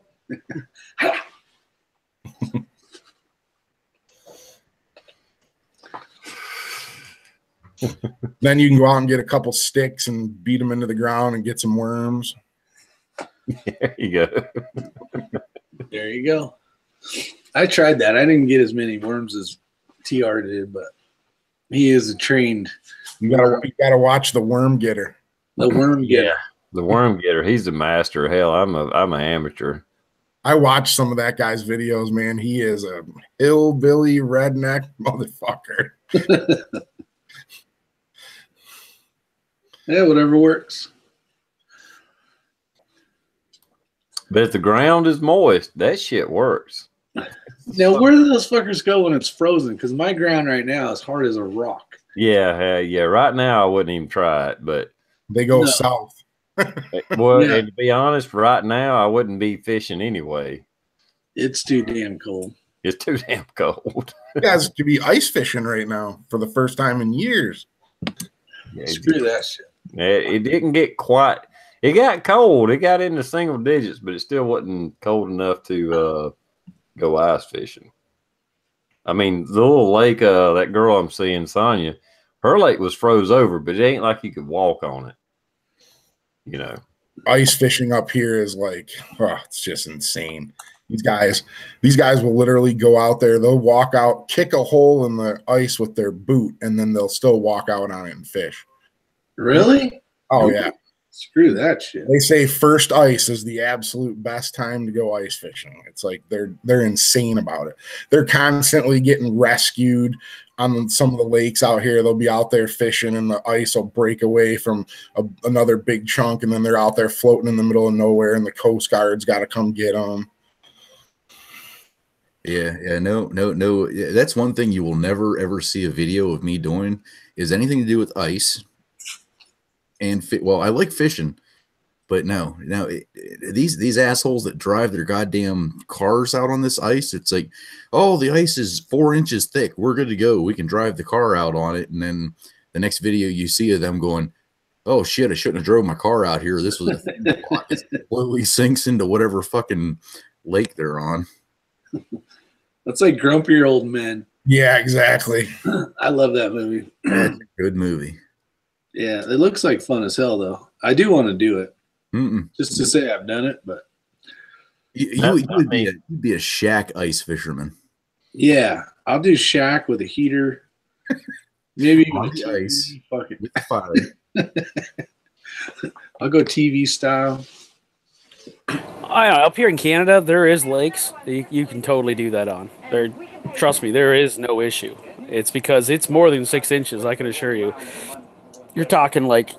Then you can go out and get a couple sticks and beat them into the ground and get some worms. There you go. There you go. I tried that. I didn't get as many worms as TR did, but he is a trained. You gotta watch the worm getter. The worm getter. Yeah, the worm getter. He's a master. Hell, I'm an amateur. I watched some of that guy's videos, man. He is a hillbilly redneck motherfucker. Yeah, whatever works. But if the ground is moist, that shit works. Now, where do those fuckers go when it's frozen? Because my ground right now is hard as a rock. Yeah. Right now, I wouldn't even try it, but they go south. Well, and to be honest, right now, I wouldn't be fishing anyway. It's too damn cold. It's too damn cold. You guys could be ice fishing right now for the first time in years. Yeah, screw that shit. It didn't get quite. It got cold. It got into single digits, but it still wasn't cold enough to go ice fishing. I mean, the little lake, that girl I'm seeing, Sonia, her lake was froze over, but it ain't like you could walk on it. You know, ice fishing up here is like, it's just insane. These guys will literally go out there. They'll walk out, kick a hole in the ice with their boot, and then they'll still walk out on it and fish. Really? Oh yeah. Screw that shit. They say first ice is the absolute best time to go ice fishing. It's like they're insane about it. They're constantly getting rescued on some of the lakes out here. They'll be out there fishing, and the ice will break away from another big chunk, and then they're out there floating in the middle of nowhere, and the Coast Guard's got to come get them. Yeah, no. That's one thing you will never ever see a video of me doing is anything to do with ice. And well, I like fishing, but no, these assholes that drive their goddamn cars out on this ice, it's like, oh, the ice is 4 inches thick. We're good to go. We can drive the car out on it. And then the next video you see of them going, oh shit, I shouldn't have drove my car out here. This was a thing that slowly sinks into whatever fucking lake they're on. That's like Grumpier Old Men. Yeah, exactly. I love that movie. That's a good movie. Yeah, it looks like fun as hell, though. I do want to do it. Just to say I've done it, but you'd be a shack ice fisherman. Yeah, I'll do shack with a heater. Maybe on the ice. Fuck it. With the fire. I'll go TV style. Up here in Canada, there is lakes you can totally do that on. Trust me, there is no issue. It's because it's more than 6 inches, I can assure you. You're talking like,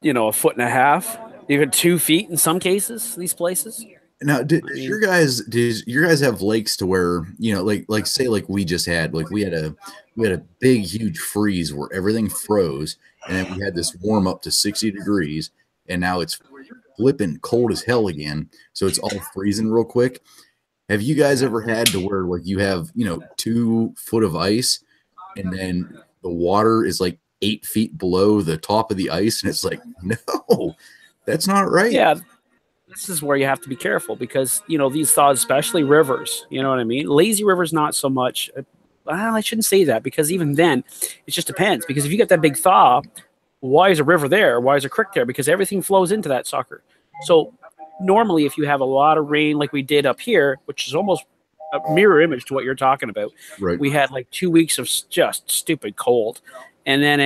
a foot and a half, even 2 feet in some cases, these places. Now, did your guys have lakes to where, like say like we just had, like we had a big, huge freeze where everything froze, and then we had this warm up to 60 degrees, and now it's flipping cold as hell again. So it's all freezing real quick. Have you guys ever had to where like you have, 2 foot of ice and then the water is like 8 feet below the top of the ice, and it's like, no, that's not right. Yeah, this is where you have to be careful because these thaws, especially rivers, you know what I mean. Lazy rivers, not so much. Well, I shouldn't say that because even then, it just depends. Because if you get that big thaw, why is a river there? Why is a creek there? Because everything flows into that sucker. So normally, if you have a lot of rain, like we did up here, which is almost a mirror image to what you're talking about, right. We had like 2 weeks of just stupid cold. And then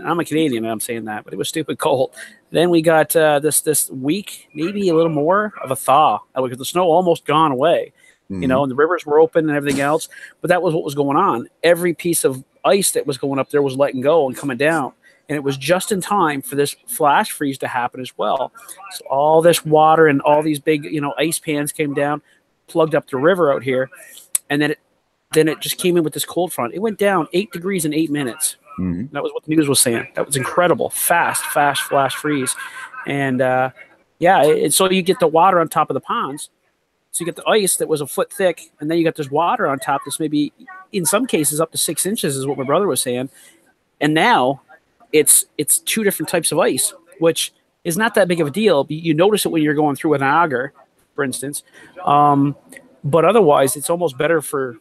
I'm a Canadian and I'm saying that, but it was stupid cold. Then we got this week, maybe a little more of a thaw because the snow almost gone away, and the rivers were open and everything else. But that was what was going on. Every piece of ice that was going up there was letting go and coming down. And it was just in time for this flash freeze to happen as well. So all this water and all these big, ice pans came down, plugged up the river out here. And then it just came in with this cold front. It went down 8 degrees in 8 minutes. That was what the news was saying. That was incredible. Fast flash freeze. And so you get the water on top of the ponds. So you get the ice that was a foot thick, and then you got this water on top that's maybe, in some cases, up to 6 inches is what my brother was saying. And now it's 2 different types of ice, which is not that big of a deal. You notice it when you're going through an auger, for instance. But otherwise, it's almost better for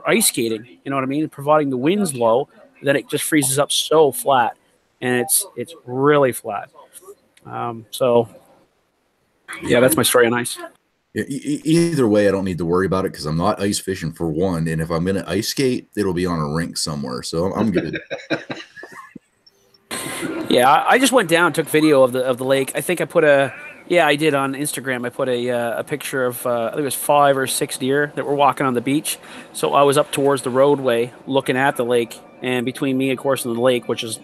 ice skating, you know what I mean? Providing the wind's low, then it just freezes up so flat, and it's really flat. So, yeah, that's my story on ice. Either way, I don't need to worry about it because I'm not ice fishing for one, and if I'm going to ice skate, it'll be on a rink somewhere, so I'm good. Yeah, I just went down and took video of the lake. I think I put I did on Instagram. I put a picture of I think it was 5 or 6 deer that were walking on the beach. So I was up towards the roadway looking at the lake, and between me, of course, and the lake, which is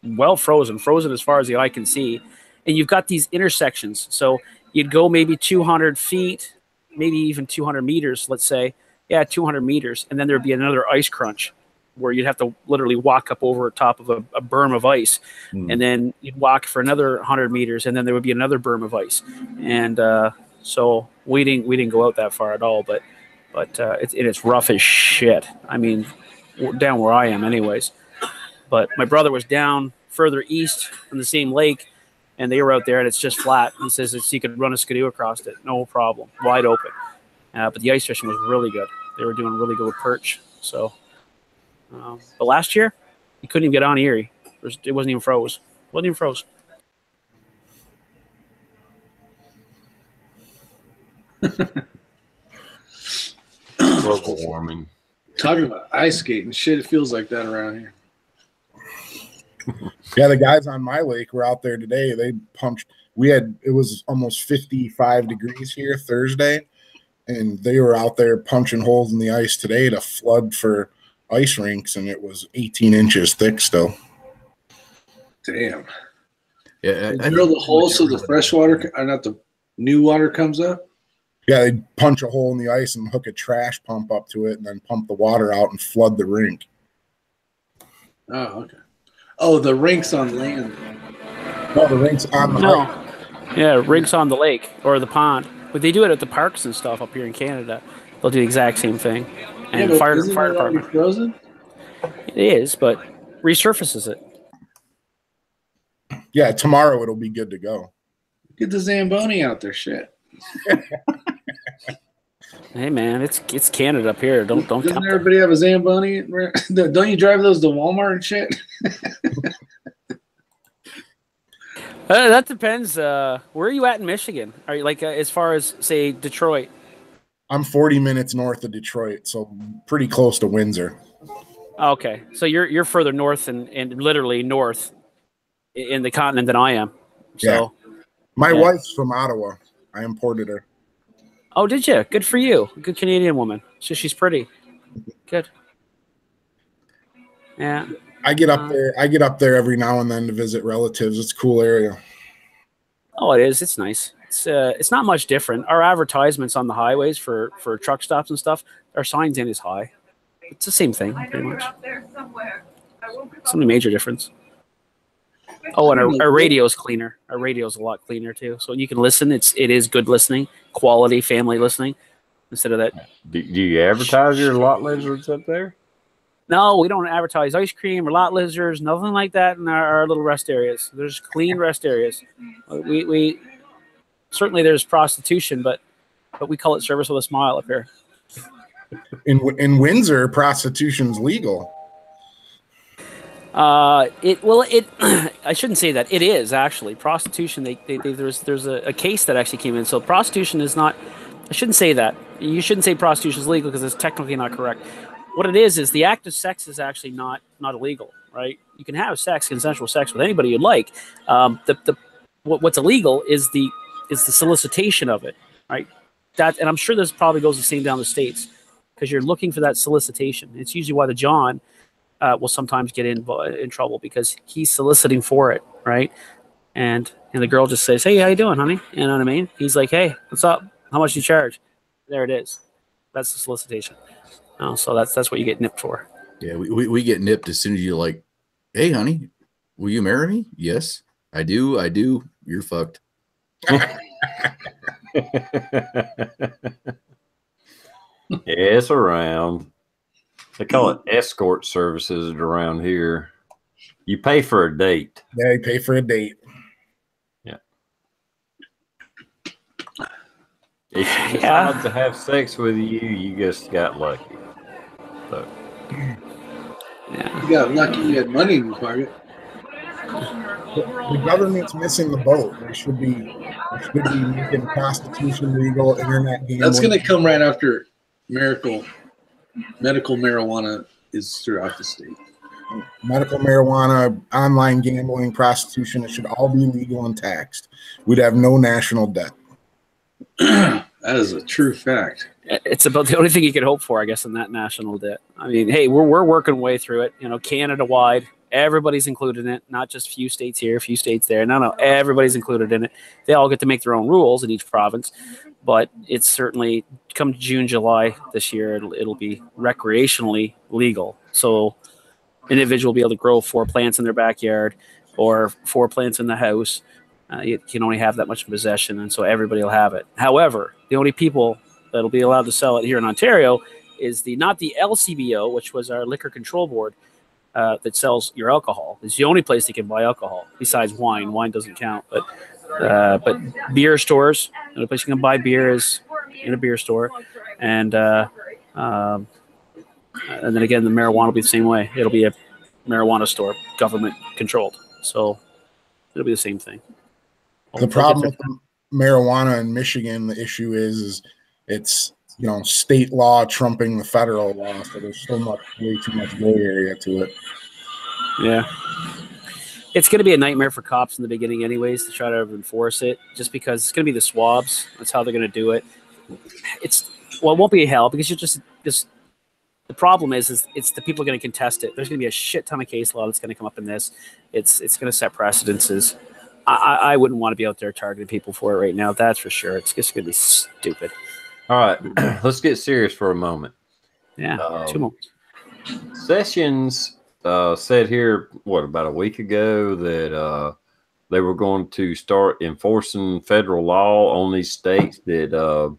well frozen as far as the eye can see. And you've got these intersections. So you'd go maybe 200 feet, maybe even 200 meters, let's say. Yeah, 200 meters. And then there'd be another ice crunch where you'd have to literally walk up over top of a berm of ice. And then you'd walk for another 100 meters, and then there would be another berm of ice. And so we didn't go out that far at all, but it's rough as shit. I mean, down where I am anyways. But my brother was down further east on the same lake, and they were out there, and it's just flat. He says you could run a skidoo across it, no problem, wide open. But the ice fishing was really good. They were doing really good with perch. So, but last year, you couldn't even get on Erie. It wasn't even froze. Global warming. Talking about ice skating, shit, it feels like that around here. Yeah, the guys on my lake were out there today. They punched. It was almost 55 degrees here Thursday, and they were out there punching holes in the ice today to flood for ice rinks, and it was 18 inches thick still. Damn. Yeah, They drill the hole so the fresh water, or not the new water, comes up. Yeah, they punch a hole in the ice and hook a trash pump up to it, and then pump the water out and flood the rink. Oh, okay. Oh, the rinks on land. No, the rink's on the No. Yeah, rinks on the lake or the pond. But they do it at the parks and stuff up here in Canada. They'll do the exact same thing. And Yeah, fire isn't it already department. frozen? It is, but resurfaces it. Yeah, tomorrow it'll be good to go. Get the Zamboni out there, shit. Hey man, it's Canada up here. Don't Doesn't count everybody have a Zamboni? Don't you drive those to Walmart and shit? that depends. Where are you at in Michigan? Are you like as far as say Detroit? I'm 40 minutes north of Detroit, so pretty close to Windsor. Okay, so you're further north and literally north in the continent than I am. So, My wife's from Ottawa. I imported her. Oh, did you? Good for you. Good Canadian woman. She's pretty. Good. Yeah. I get up there. I get up there every now and then to visit relatives. It's a cool area. Oh, it is. It's nice. It's not much different. Our advertisements on the highways for truck stops and stuff, our signs ain't as high. It's the same thing, pretty much. It's not a major difference. Oh, and our radio's cleaner. Our radio's a lot cleaner too. So you can listen. It is good listening, quality family listening, instead of that. Do you advertise your lot lizards up there? No, we don't advertise ice cream or lot lizards, nothing like that in our little rest areas. There's clean rest areas. We certainly there's prostitution, but we call it service with a smile up here. In Windsor, prostitution's legal. I shouldn't say that. It is actually prostitution. There's a case that actually came in. So prostitution is not. I shouldn't say that. You shouldn't say prostitution is legal because it's technically not correct. What it is the act of sex is actually not illegal, right? You can have consensual sex with anybody you'd like. What's illegal is the solicitation of it, right? And I'm sure this probably goes the same down the States because you're looking for that solicitation. It's usually why the John will sometimes get in trouble because he's soliciting for it, right? And the girl just says, "Hey, how you doing, honey?" You know what I mean? He's like, "Hey, what's up? How much do you charge?" There it is. That's the solicitation. So that's what you get nipped for. Yeah, we get nipped as soon as you're like, "Hey, honey, will you marry me?" "Yes, I do. I do." "You're fucked." It's around. They call it escort services around here. You pay for a date. Yeah, you pay for a date. Yeah. If she decides to have sex with you, you just got lucky. So. Yeah. You got lucky. You had money in your pocket. The government's missing the boat. They should be making prostitution legal, internet gambling. That's going to come right after medical marijuana is throughout the state. Medical marijuana, online gambling, prostitution, it should all be legal and taxed. We'd have no national debt. That is a true fact. It's about the only thing you could hope for, I guess, in that national debt. I mean, hey, we're working way through it. Canada-wide, everybody's included in it, not just few states here, few states there. No, everybody's included in it. They all get to make their own rules in each province, but it's certainly come June, July this year, it'll be recreationally legal. So an individual will be able to grow 4 plants in their backyard or 4 plants in the house. You can only have that much in possession, and so everybody will have it. However, the only people that'll be allowed to sell it here in Ontario is not the LCBO, which was our liquor control board that sells your alcohol. It's the only place you can buy alcohol besides wine. Wine doesn't count, but beer stores. The only place you can buy beer is in a beer store, and then again, the marijuana will be the same way. It'll be a marijuana store, government controlled, so it'll be the same thing. The problem with marijuana in Michigan, the issue is it's state law trumping the federal law, so there's way too much gray area to it. Yeah. It's going to be a nightmare for cops in the beginning, anyways, to try to enforce it. Just because it's going to be the swabs. That's how they're going to do it. It won't be hell because you're just the problem is it's the people are going to contest it. There's going to be a shit ton of case law that's going to come up in this. It's going to set precedences. I wouldn't want to be out there targeting people for it right now. That's for sure. It's just going to be stupid. All right, let's get serious for a moment. Yeah, 2 moments. Sessions said here, about a week ago, that they were going to start enforcing federal law on these states that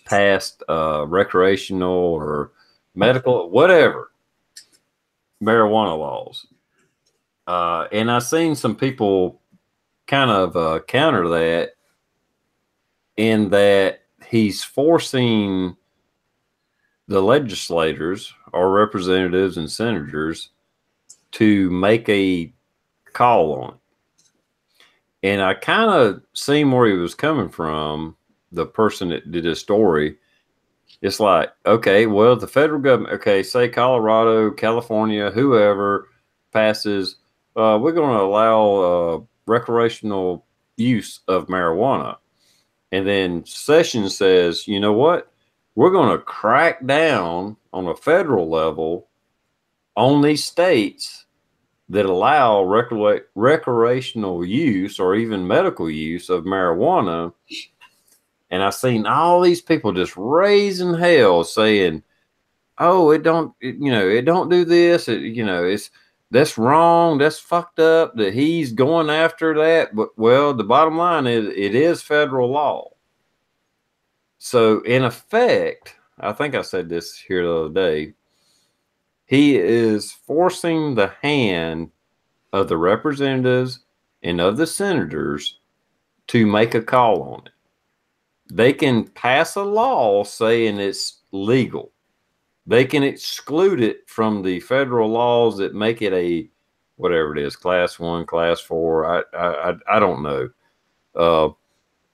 passed recreational or medical, whatever, marijuana laws. And I've seen some people kind of counter that in that he's forcing the legislators or representatives and senators to make a call on it. And I kind of seen where he was coming from, the person that did his story. It's like, okay, well, the federal government, okay, say Colorado, California, whoever passes, we're going to allow recreational use of marijuana. And then Sessions says, you know what? We're going to crack down on a federal level on these states that allow recreational use or even medical use of marijuana. And I've seen all these people just raising hell saying, oh, it don't do this. That's wrong. That's fucked up that he's going after that. But, well, the bottom line is it is federal law. So, in effect, I think I said this here the other day, he is forcing the hand of the representatives and of the senators to make a call on it. They can pass a law saying it's legal. They can exclude it from the federal laws that make it a, whatever it is, class 1, class 4. I don't know.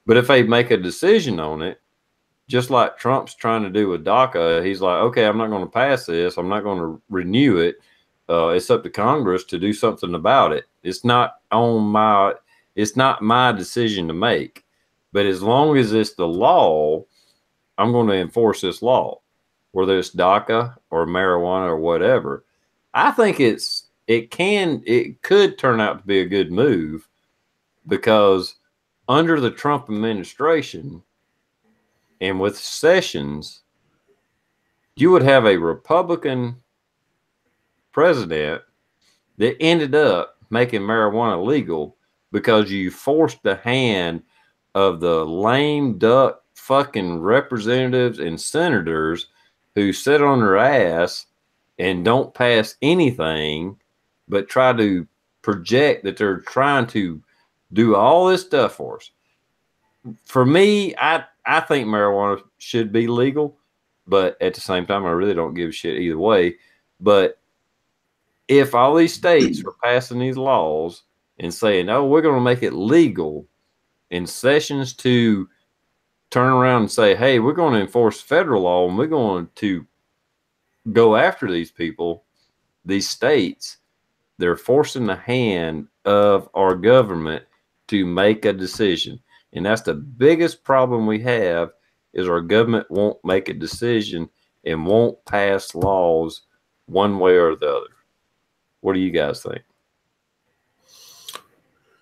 But if they make a decision on it, just like Trump's trying to do with DACA, he's like, okay, I'm not going to pass this. I'm not going to renew it. It's up to Congress to do something about it. It's not my decision to make. But as long as it's the law, I'm going to enforce this law, whether it's DACA or marijuana or whatever. I think it could turn out to be a good move because under the Trump administration and with Sessions, you would have a Republican president that ended up making marijuana legal because you forced the hand of the lame duck fucking representatives and senators who sit on their ass and don't pass anything but try to project that they're trying to do all this stuff for us. For me, I think marijuana should be legal, but at the same time, I really don't give a shit either way. But if all these states are passing these laws and saying, oh, we're going to make it legal, and Sessions to turn around and say, hey, we're going to enforce federal law and we're going to go after these people, these states, they're forcing the hand of our government to make a decision. And that's the biggest problem we have is our government won't make a decision and won't pass laws one way or the other. What do you guys think?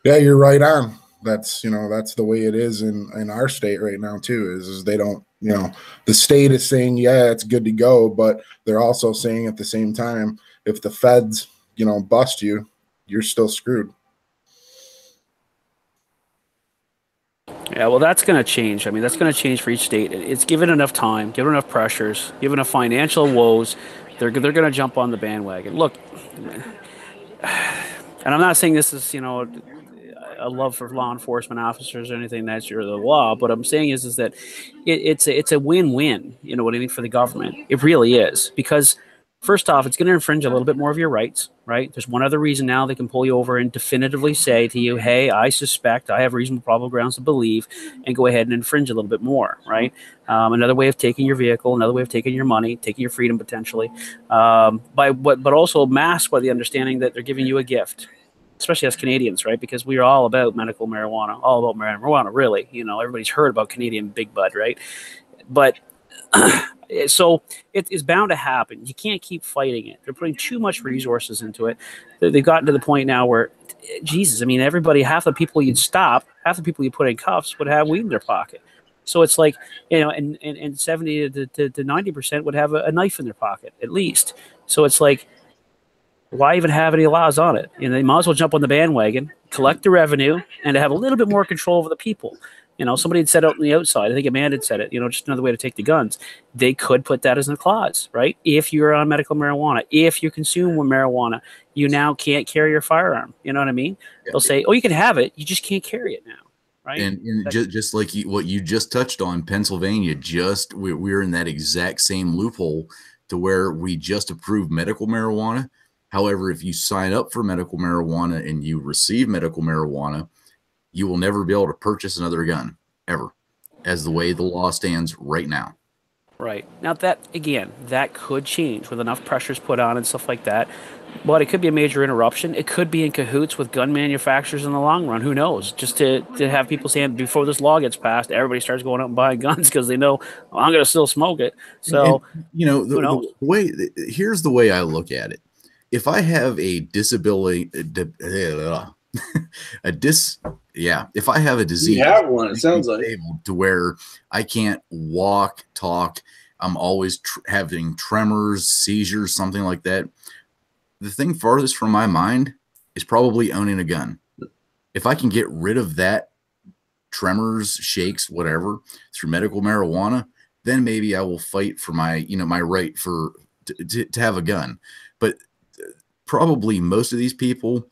Yeah, you're right on. That's the way it is in our state right now too, is they don't, the state is saying, yeah, it's good to go, but they're also saying at the same time, if the feds, bust you, you're still screwed. Yeah, well, that's going to change. I mean, that's going to change for each state. It's given enough time, given enough pressures, given enough financial woes, they're going to jump on the bandwagon. Look, and I'm not saying this is, a love for law enforcement officers or anything that's the law. But I'm saying is that it's a win-win. You know what I mean, for the government. It really is, because first off, it's going to infringe a little bit more of your rights, right? There's one other reason now they can pull you over and definitively say to you, hey, I suspect, I have reasonable probable grounds to believe, and go ahead and infringe a little bit more, right? Another way of taking your vehicle, another way of taking your money, taking your freedom potentially, but also masked by the understanding that they're giving you a gift. especially as Canadians, right? Because we are all about medical marijuana, all about marijuana, really. You know, everybody's heard about Canadian Big Bud, right? But so it is bound to happen. You can't keep fighting it. They're putting too much resources into it. They've gotten to the point now where, Jesus, I mean, everybody, half the people you'd stop, half the people you put in cuffs would have weed in their pocket. So it's like, you know, and 70 to 90% would have a knife in their pocket, at least. So it's like, why even have any laws on it? You know, they might as well jump on the bandwagon, collect the revenue, and to have a little bit more control over the people. You know, somebody had said out on the outside, I think a man had said it, you know, just another way to take the guns. They could put that as a clause, right? If you're on medical marijuana, if you consume marijuana, you now can't carry your firearm. You know what I mean? Yeah. They'll say, oh, you can have it, you just can't carry it now. Right? And just like what you just touched on, Pennsylvania, we're in that exact same loophole to where we just approved medical marijuana. However, if you sign up for medical marijuana and you receive medical marijuana, you will never be able to purchase another gun ever, as the way the law stands right now. Right. Now that, again, that could change with enough pressures put on and stuff like that. But it could be a major interruption. It could be in cahoots with gun manufacturers in the long run. Who knows? Just to have people saying before this law gets passed, everybody starts going out and buying guns because they know, oh, I'm going to still smoke it. So, and, you know, the way, here's the way I look at it. If I have a disability, if I have a disease, you have one, it sounds like, to where I can't walk, talk, I'm always having tremors, seizures, something like that. The thing farthest from my mind is probably owning a gun. If I can get rid of that, tremors, shakes, whatever, through medical marijuana, then maybe I will fight for my, you know, my right to have a gun. But probably most of these people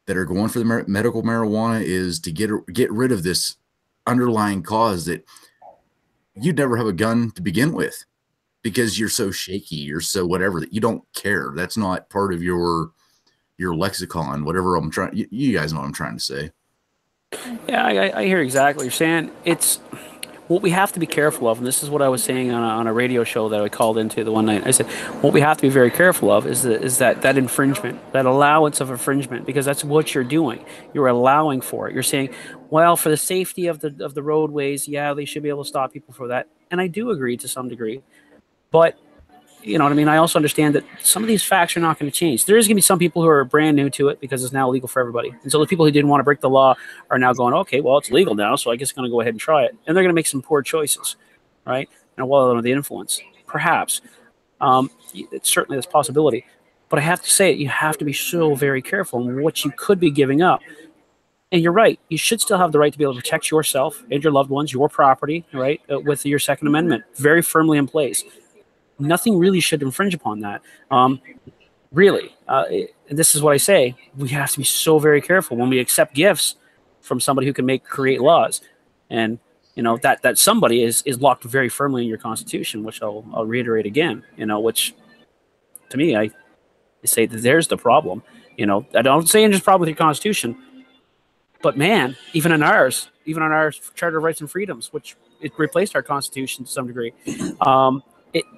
that are going for the medical marijuana is to get rid of this underlying cause that you'd never have a gun to begin with, because you're so shaky, you're so whatever, that you don't care. That's not part of your lexicon, whatever I'm trying. You guys know what I'm trying to say. Yeah, I hear exactly what you're saying. It's what we have to be careful of, and this is what I was saying on a radio show that I called into the one night. I said, what we have to be very careful of is that infringement, that allowance of infringement, because that's what you're doing. You're allowing for it. You're saying, well, for the safety of the roadways, yeah, they should be able to stop people for that. And I do agree to some degree. But you know what I mean? I also understand that some of these facts are not going to change. There is going to be some people who are brand new to it because it's now illegal for everybody. And so the people who didn't want to break the law are now going, okay, well, it's legal now, so I guess I'm going to go ahead and try it. And they're going to make some poor choices, right? And while under the influence, perhaps. It's certainly this possibility. But I have to say, you have to be so very careful in what you could be giving up. And you're right. You should still have the right to be able to protect yourself and your loved ones, your property, right, with your Second Amendment very firmly in place. Nothing really should infringe upon that. Really. And this is what I say. We have to be so very careful when we accept gifts from somebody who can create laws. And, you know, that somebody is locked very firmly in your Constitution, which I'll reiterate again, you know, which to me, I say that there's the problem. You know, I don't say there's a problem with your Constitution, but man, even on our Charter of Rights and Freedoms, which it replaced our Constitution to some degree,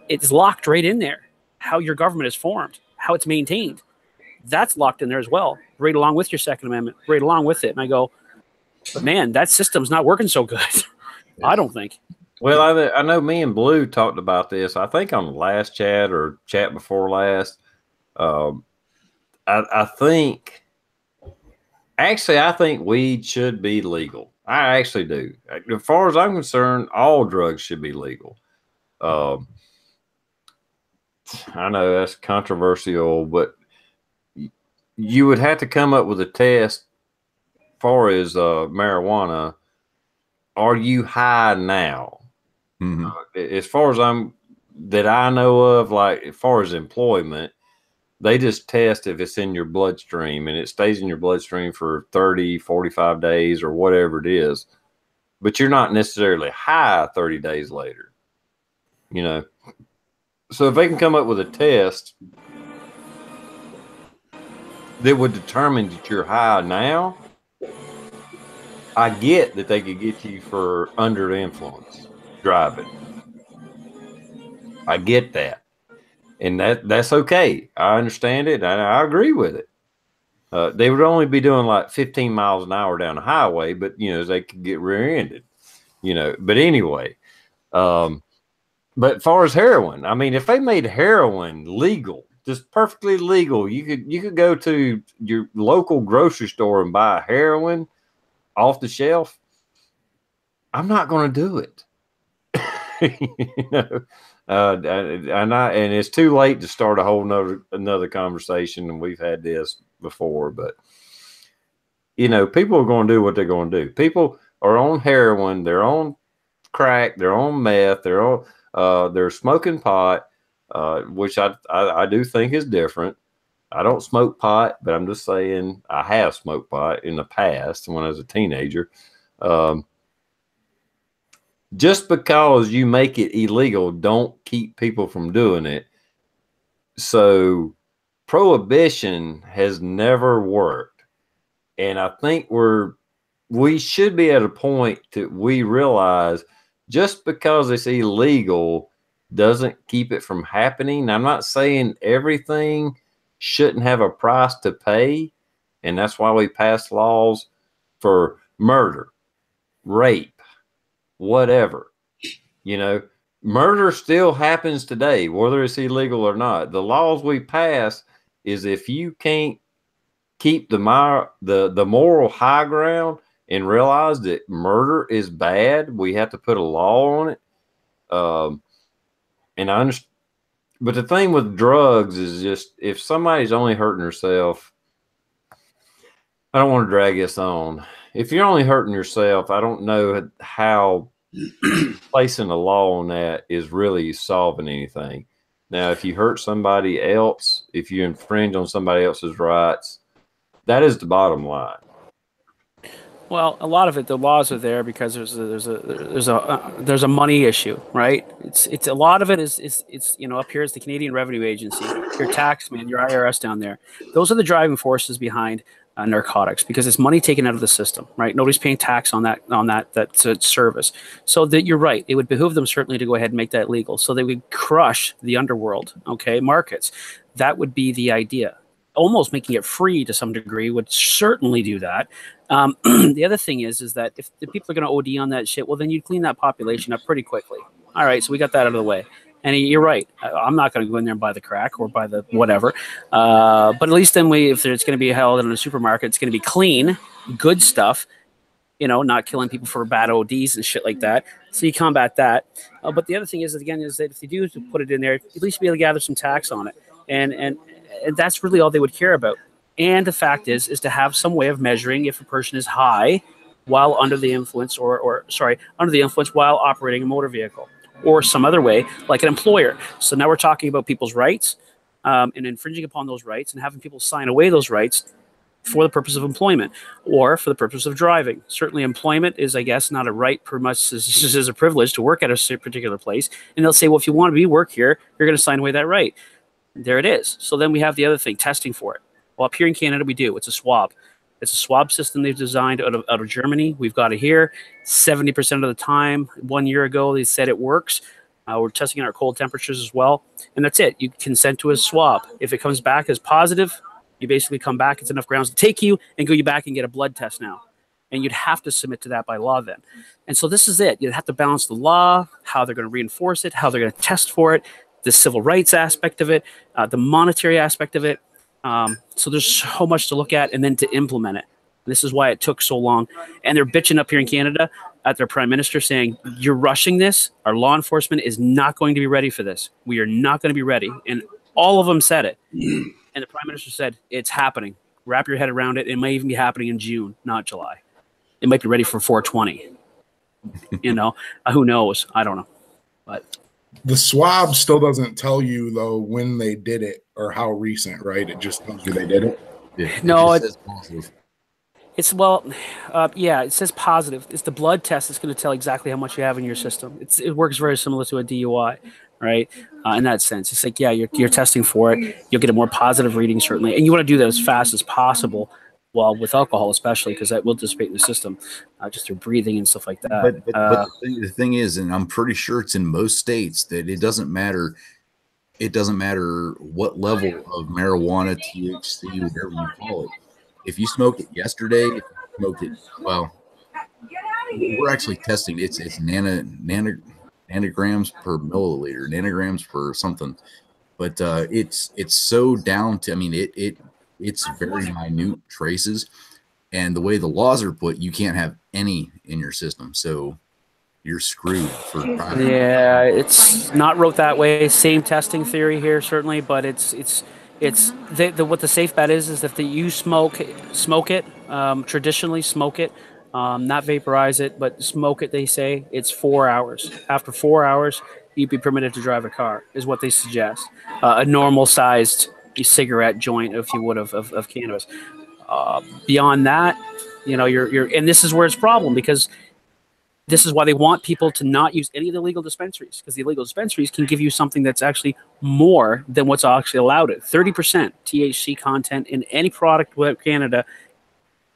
it's locked right in there. How your government is formed, how it's maintained, that's locked in there as well, right along with your Second Amendment, right along with it. And I go, but man, that system's not working so good. I don't think. Well, I know me and Blue talked about this, I think on the last chat or chat before last. I think weed should be legal. I actually do. As far as I'm concerned, all drugs should be legal. I know that's controversial, but you would have to come up with a test as far as marijuana. Are you high now? Mm-hmm. As far as I know of, like as far as employment, they just test if it's in your bloodstream, and it stays in your bloodstream for 30, 45 days or whatever it is. But you're not necessarily high 30 days later, you know. So if they can come up with a test that would determine that you're high now, I get that they could get you for under the influence driving. I get that. And that's okay. I understand it. And I agree with it. They would only be doing like 15 miles an hour down the highway, but they could get rear-ended. But anyway, but as far as heroin, I mean, if they made heroin legal, just perfectly legal, you could go to your local grocery store and buy heroin off the shelf. I'm not going to do it. And it's too late to start a whole another conversation, and we've had this before, but people are going to do what they're going to do. People are on heroin, they're on crack, they're on meth, they're smoking pot, which I do think is different. I don't smoke pot, but I'm just saying I have smoked pot in the past when I was a teenager. Just because you make it illegal, don't keep people from doing it. So prohibition has never worked. And I think we should be at a point that we realize just because it's illegal doesn't keep it from happening. I'm not saying everything shouldn't have a price to pay. And that's why we pass laws for murder, rape, whatever. Murder still happens today, whether it's illegal or not. The laws we pass is if you can't keep the moral high ground and realize that murder is bad, we have to put a law on it. And I understand, but the thing with drugs is just if somebody's only hurting herself, I don't want to drag this on. If you're only hurting yourself, I don't know how placing a law on that is really solving anything. Now, if you hurt somebody else, if you infringe on somebody else's rights, that is the bottom line. Well, a lot of it, the laws are there because there's a money issue, right? It's a lot of it is up here is the Canadian Revenue Agency, your taxman, your IRS down there. Those are the driving forces behind narcotics because it's money taken out of the system, right? Nobody's paying tax on that service. So that you're right, it would behoove them certainly to go ahead and make that legal, so they would crush the underworld, markets. That would be the idea. Almost making it free to some degree would certainly do that. The other thing is that if the people are going to OD on that shit, well, then you'd clean that population up pretty quickly. All right, so we got that out of the way. And you're right. I'm not going to go in there and buy the crack or buy the whatever. But at least then if it's going to be held in a supermarket, it's going to be clean, good stuff, not killing people for bad ODs and shit like that. So you combat that. But the other thing is that if you do put it in there, at least be able to gather some tax on it. And that's really all they would care about. And the fact is to have some way of measuring if a person is high while under the influence under the influence while operating a motor vehicle or some other way like an employer. So now we're talking about people's rights and infringing upon those rights and having people sign away those rights for the purpose of employment or for the purpose of driving. Certainly employment is, I guess, not a right per much as a privilege to work at a particular place. And they'll say, well, if you want to work here, you're going to sign away that right. There it is. So then we have the other thing, testing for it. Well, up here in Canada, we do. It's a swab. It's a swab system they've designed out of Germany. We've got it here. 70% of the time, 1 year ago, they said it works. We're testing our cold temperatures as well. And that's it. You consent to a swab. If it comes back as positive, you basically come back. It's enough grounds to take you and go you back and get a blood test now. And you'd have to submit to that by law then. And so this is it. You'd have to balance the law, how they're going to reinforce it, how they're going to test for it, the civil rights aspect of it, the monetary aspect of it. So there's so much to look at and then to implement it. This is why it took so long. And they're bitching up here in Canada at their prime minister saying, you're rushing this. Our law enforcement is not going to be ready for this. We are not going to be ready. And all of them said it. And the prime minister said, it's happening. Wrap your head around it. It may even be happening in June, not July. It might be ready for 420. Who knows? I don't know. But the swab still doesn't tell you though when they did it or how recent, right? It just tells you they did it. Yeah, no, it says positive. It's it says positive. It's the blood test that's going to tell exactly how much you have in your system. It works very similar to a DUI, right? In that sense, it's like you're testing for it. You'll get a more positive reading certainly, and you want to do that as fast as possible. Well, with alcohol especially, because that will dissipate in the system just through breathing and stuff like that. But the thing is, and I'm pretty sure it's in most states, that it doesn't matter. It doesn't matter what level of marijuana, THC, whatever you call it. if you smoked it yesterday, if you smoked it, well, we're actually testing. It's nanograms per milliliter, nanograms per something. But it's so down to, I mean, it's very minute traces, and the way the laws are put, you can't have any in your system, so you're screwed for driving. Yeah, it's not wrote that way. Same testing theory here, certainly, but it's what the safe bet is that you smoke it, traditionally smoke it, not vaporize it, but smoke it. They say it's 4 hours. After 4 hours, you'd be permitted to drive a car, is what they suggest. A normal sized cigarette joint, if you would, of cannabis. Beyond that, you're and this is where it's a problem, because this is why they want people to not use any of the legal dispensaries, because the illegal dispensaries can give you something that's actually more than what's actually allowed. 30% THC content in any product without Canada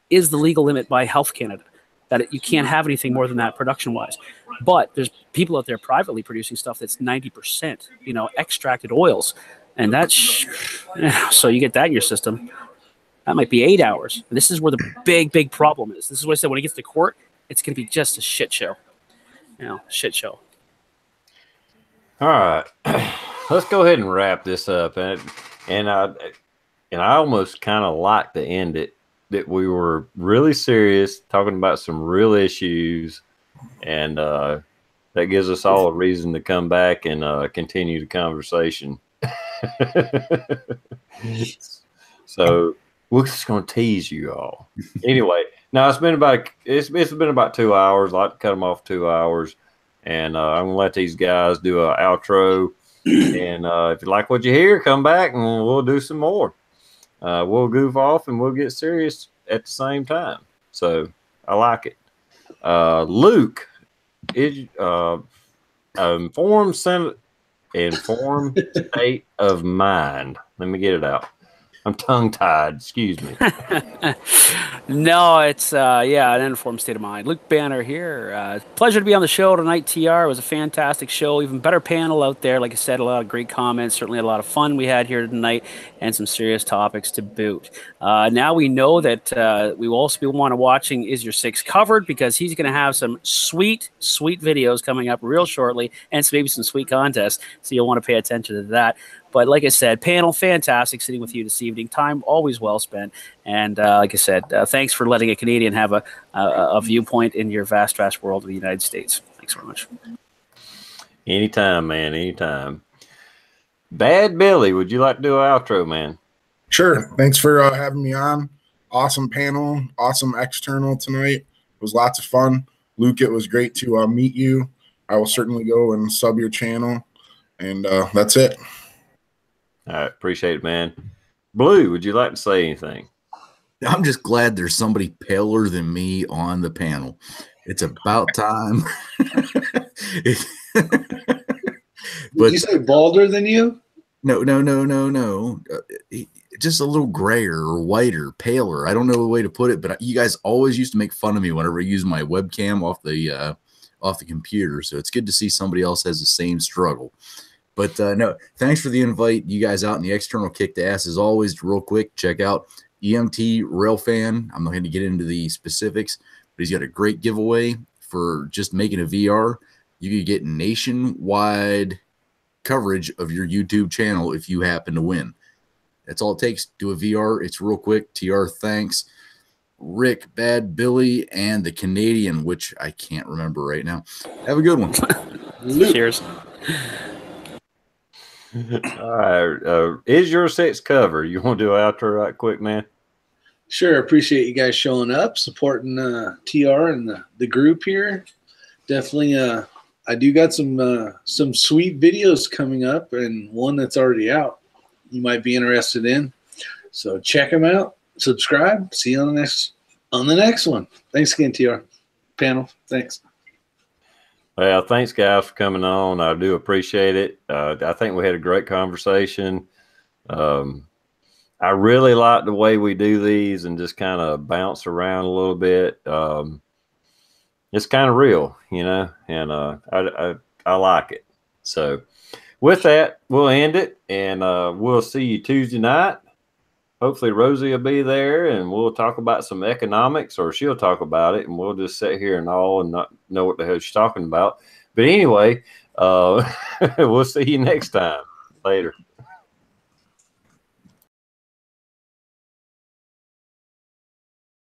is the legal limit by Health Canada. That you can't have anything more than that production-wise. But there's people out there privately producing stuff that's 90%, extracted oils, and that's so you get that in your system. That might be 8 hours. And this is where the big problem is. This is what I said, when it gets to court, it's going to be just a shit show. Shit show. All right. Let's go ahead and wrap this up. And I almost kind of like to end it, that we were really serious, talking about some real issues, and that gives us all a reason to come back and continue the conversation. So we're just going to tease you all. Anyway, now it's been about 2 hours. I like to cut them off 2 hours, and I'm gonna let these guys do an outro. And if you like what you hear, come back and we'll do some more. We'll goof off and we'll get serious at the same time. So I like it. Luke is informed state of mind. Let me get it out. I'm tongue-tied. Excuse me. No, it's an informed state of mind. Luke Banner here. Pleasure to be on the show tonight, TR. It was a fantastic show. Even better panel out there. Like I said, a lot of great comments. Certainly a lot of fun we had here tonight, and some serious topics to boot. Now we know that we will also be watching Is Your Six Covered, because he's going to have some sweet videos coming up real shortly, and maybe some sweet contests. So you'll want to pay attention to that. But like I said, panel, fantastic sitting with you this evening. Time always well spent. And like I said, thanks for letting a Canadian have a viewpoint in your vast world of the United States. Thanks very much. Anytime, man. Anytime. Bad Billy, would you like to do an outro, man? Sure. Thanks for having me on. Awesome panel. Awesome external tonight. It was lots of fun. Luke, it was great to meet you. I will certainly go and sub your channel. And that's it. All right, appreciate it, man. Blue, would you like to say anything? I'm just glad there's somebody paler than me on the panel. It's about time. Did you say balder than you? No. Just a little grayer or whiter, paler. I don't know the way to put it, but you guys always used to make fun of me whenever I use my webcam off the computer. So it's good to see somebody else has the same struggle. But no, thanks for the invite. You guys out in the external kicked ass as always. Real quick, check out EMT Railfan. I'm not going to get into the specifics, but he's got a great giveaway for just making a VR. You could get nationwide coverage of your YouTube channel if you happen to win. That's all it takes. Do a VR. It's real quick. TR, thanks. Rick, Bad Billy, and the Canadian, which I can't remember right now. Have a good one. Cheers. All right. Is Your Six covered? You want to do an outro right quick, man? Sure. Appreciate you guys showing up, supporting TR and the group here. Definitely. I do got some sweet videos coming up, and one that's already out you might be interested in. So check them out. Subscribe. See you on the next one. Thanks again, TR panel. Thanks. Well, thanks, guys, for coming on. I do appreciate it. I think we had a great conversation. I really like the way we do these and just kind of bounce around a little bit. It's kind of real, and I like it. So with that, we'll end it, and we'll see you Tuesday night. hopefully Rosie will be there, and we'll talk about some economics, or she'll talk about it, and we'll just sit here and all and not know what the hell she's talking about. But anyway, we'll see you next time. Later.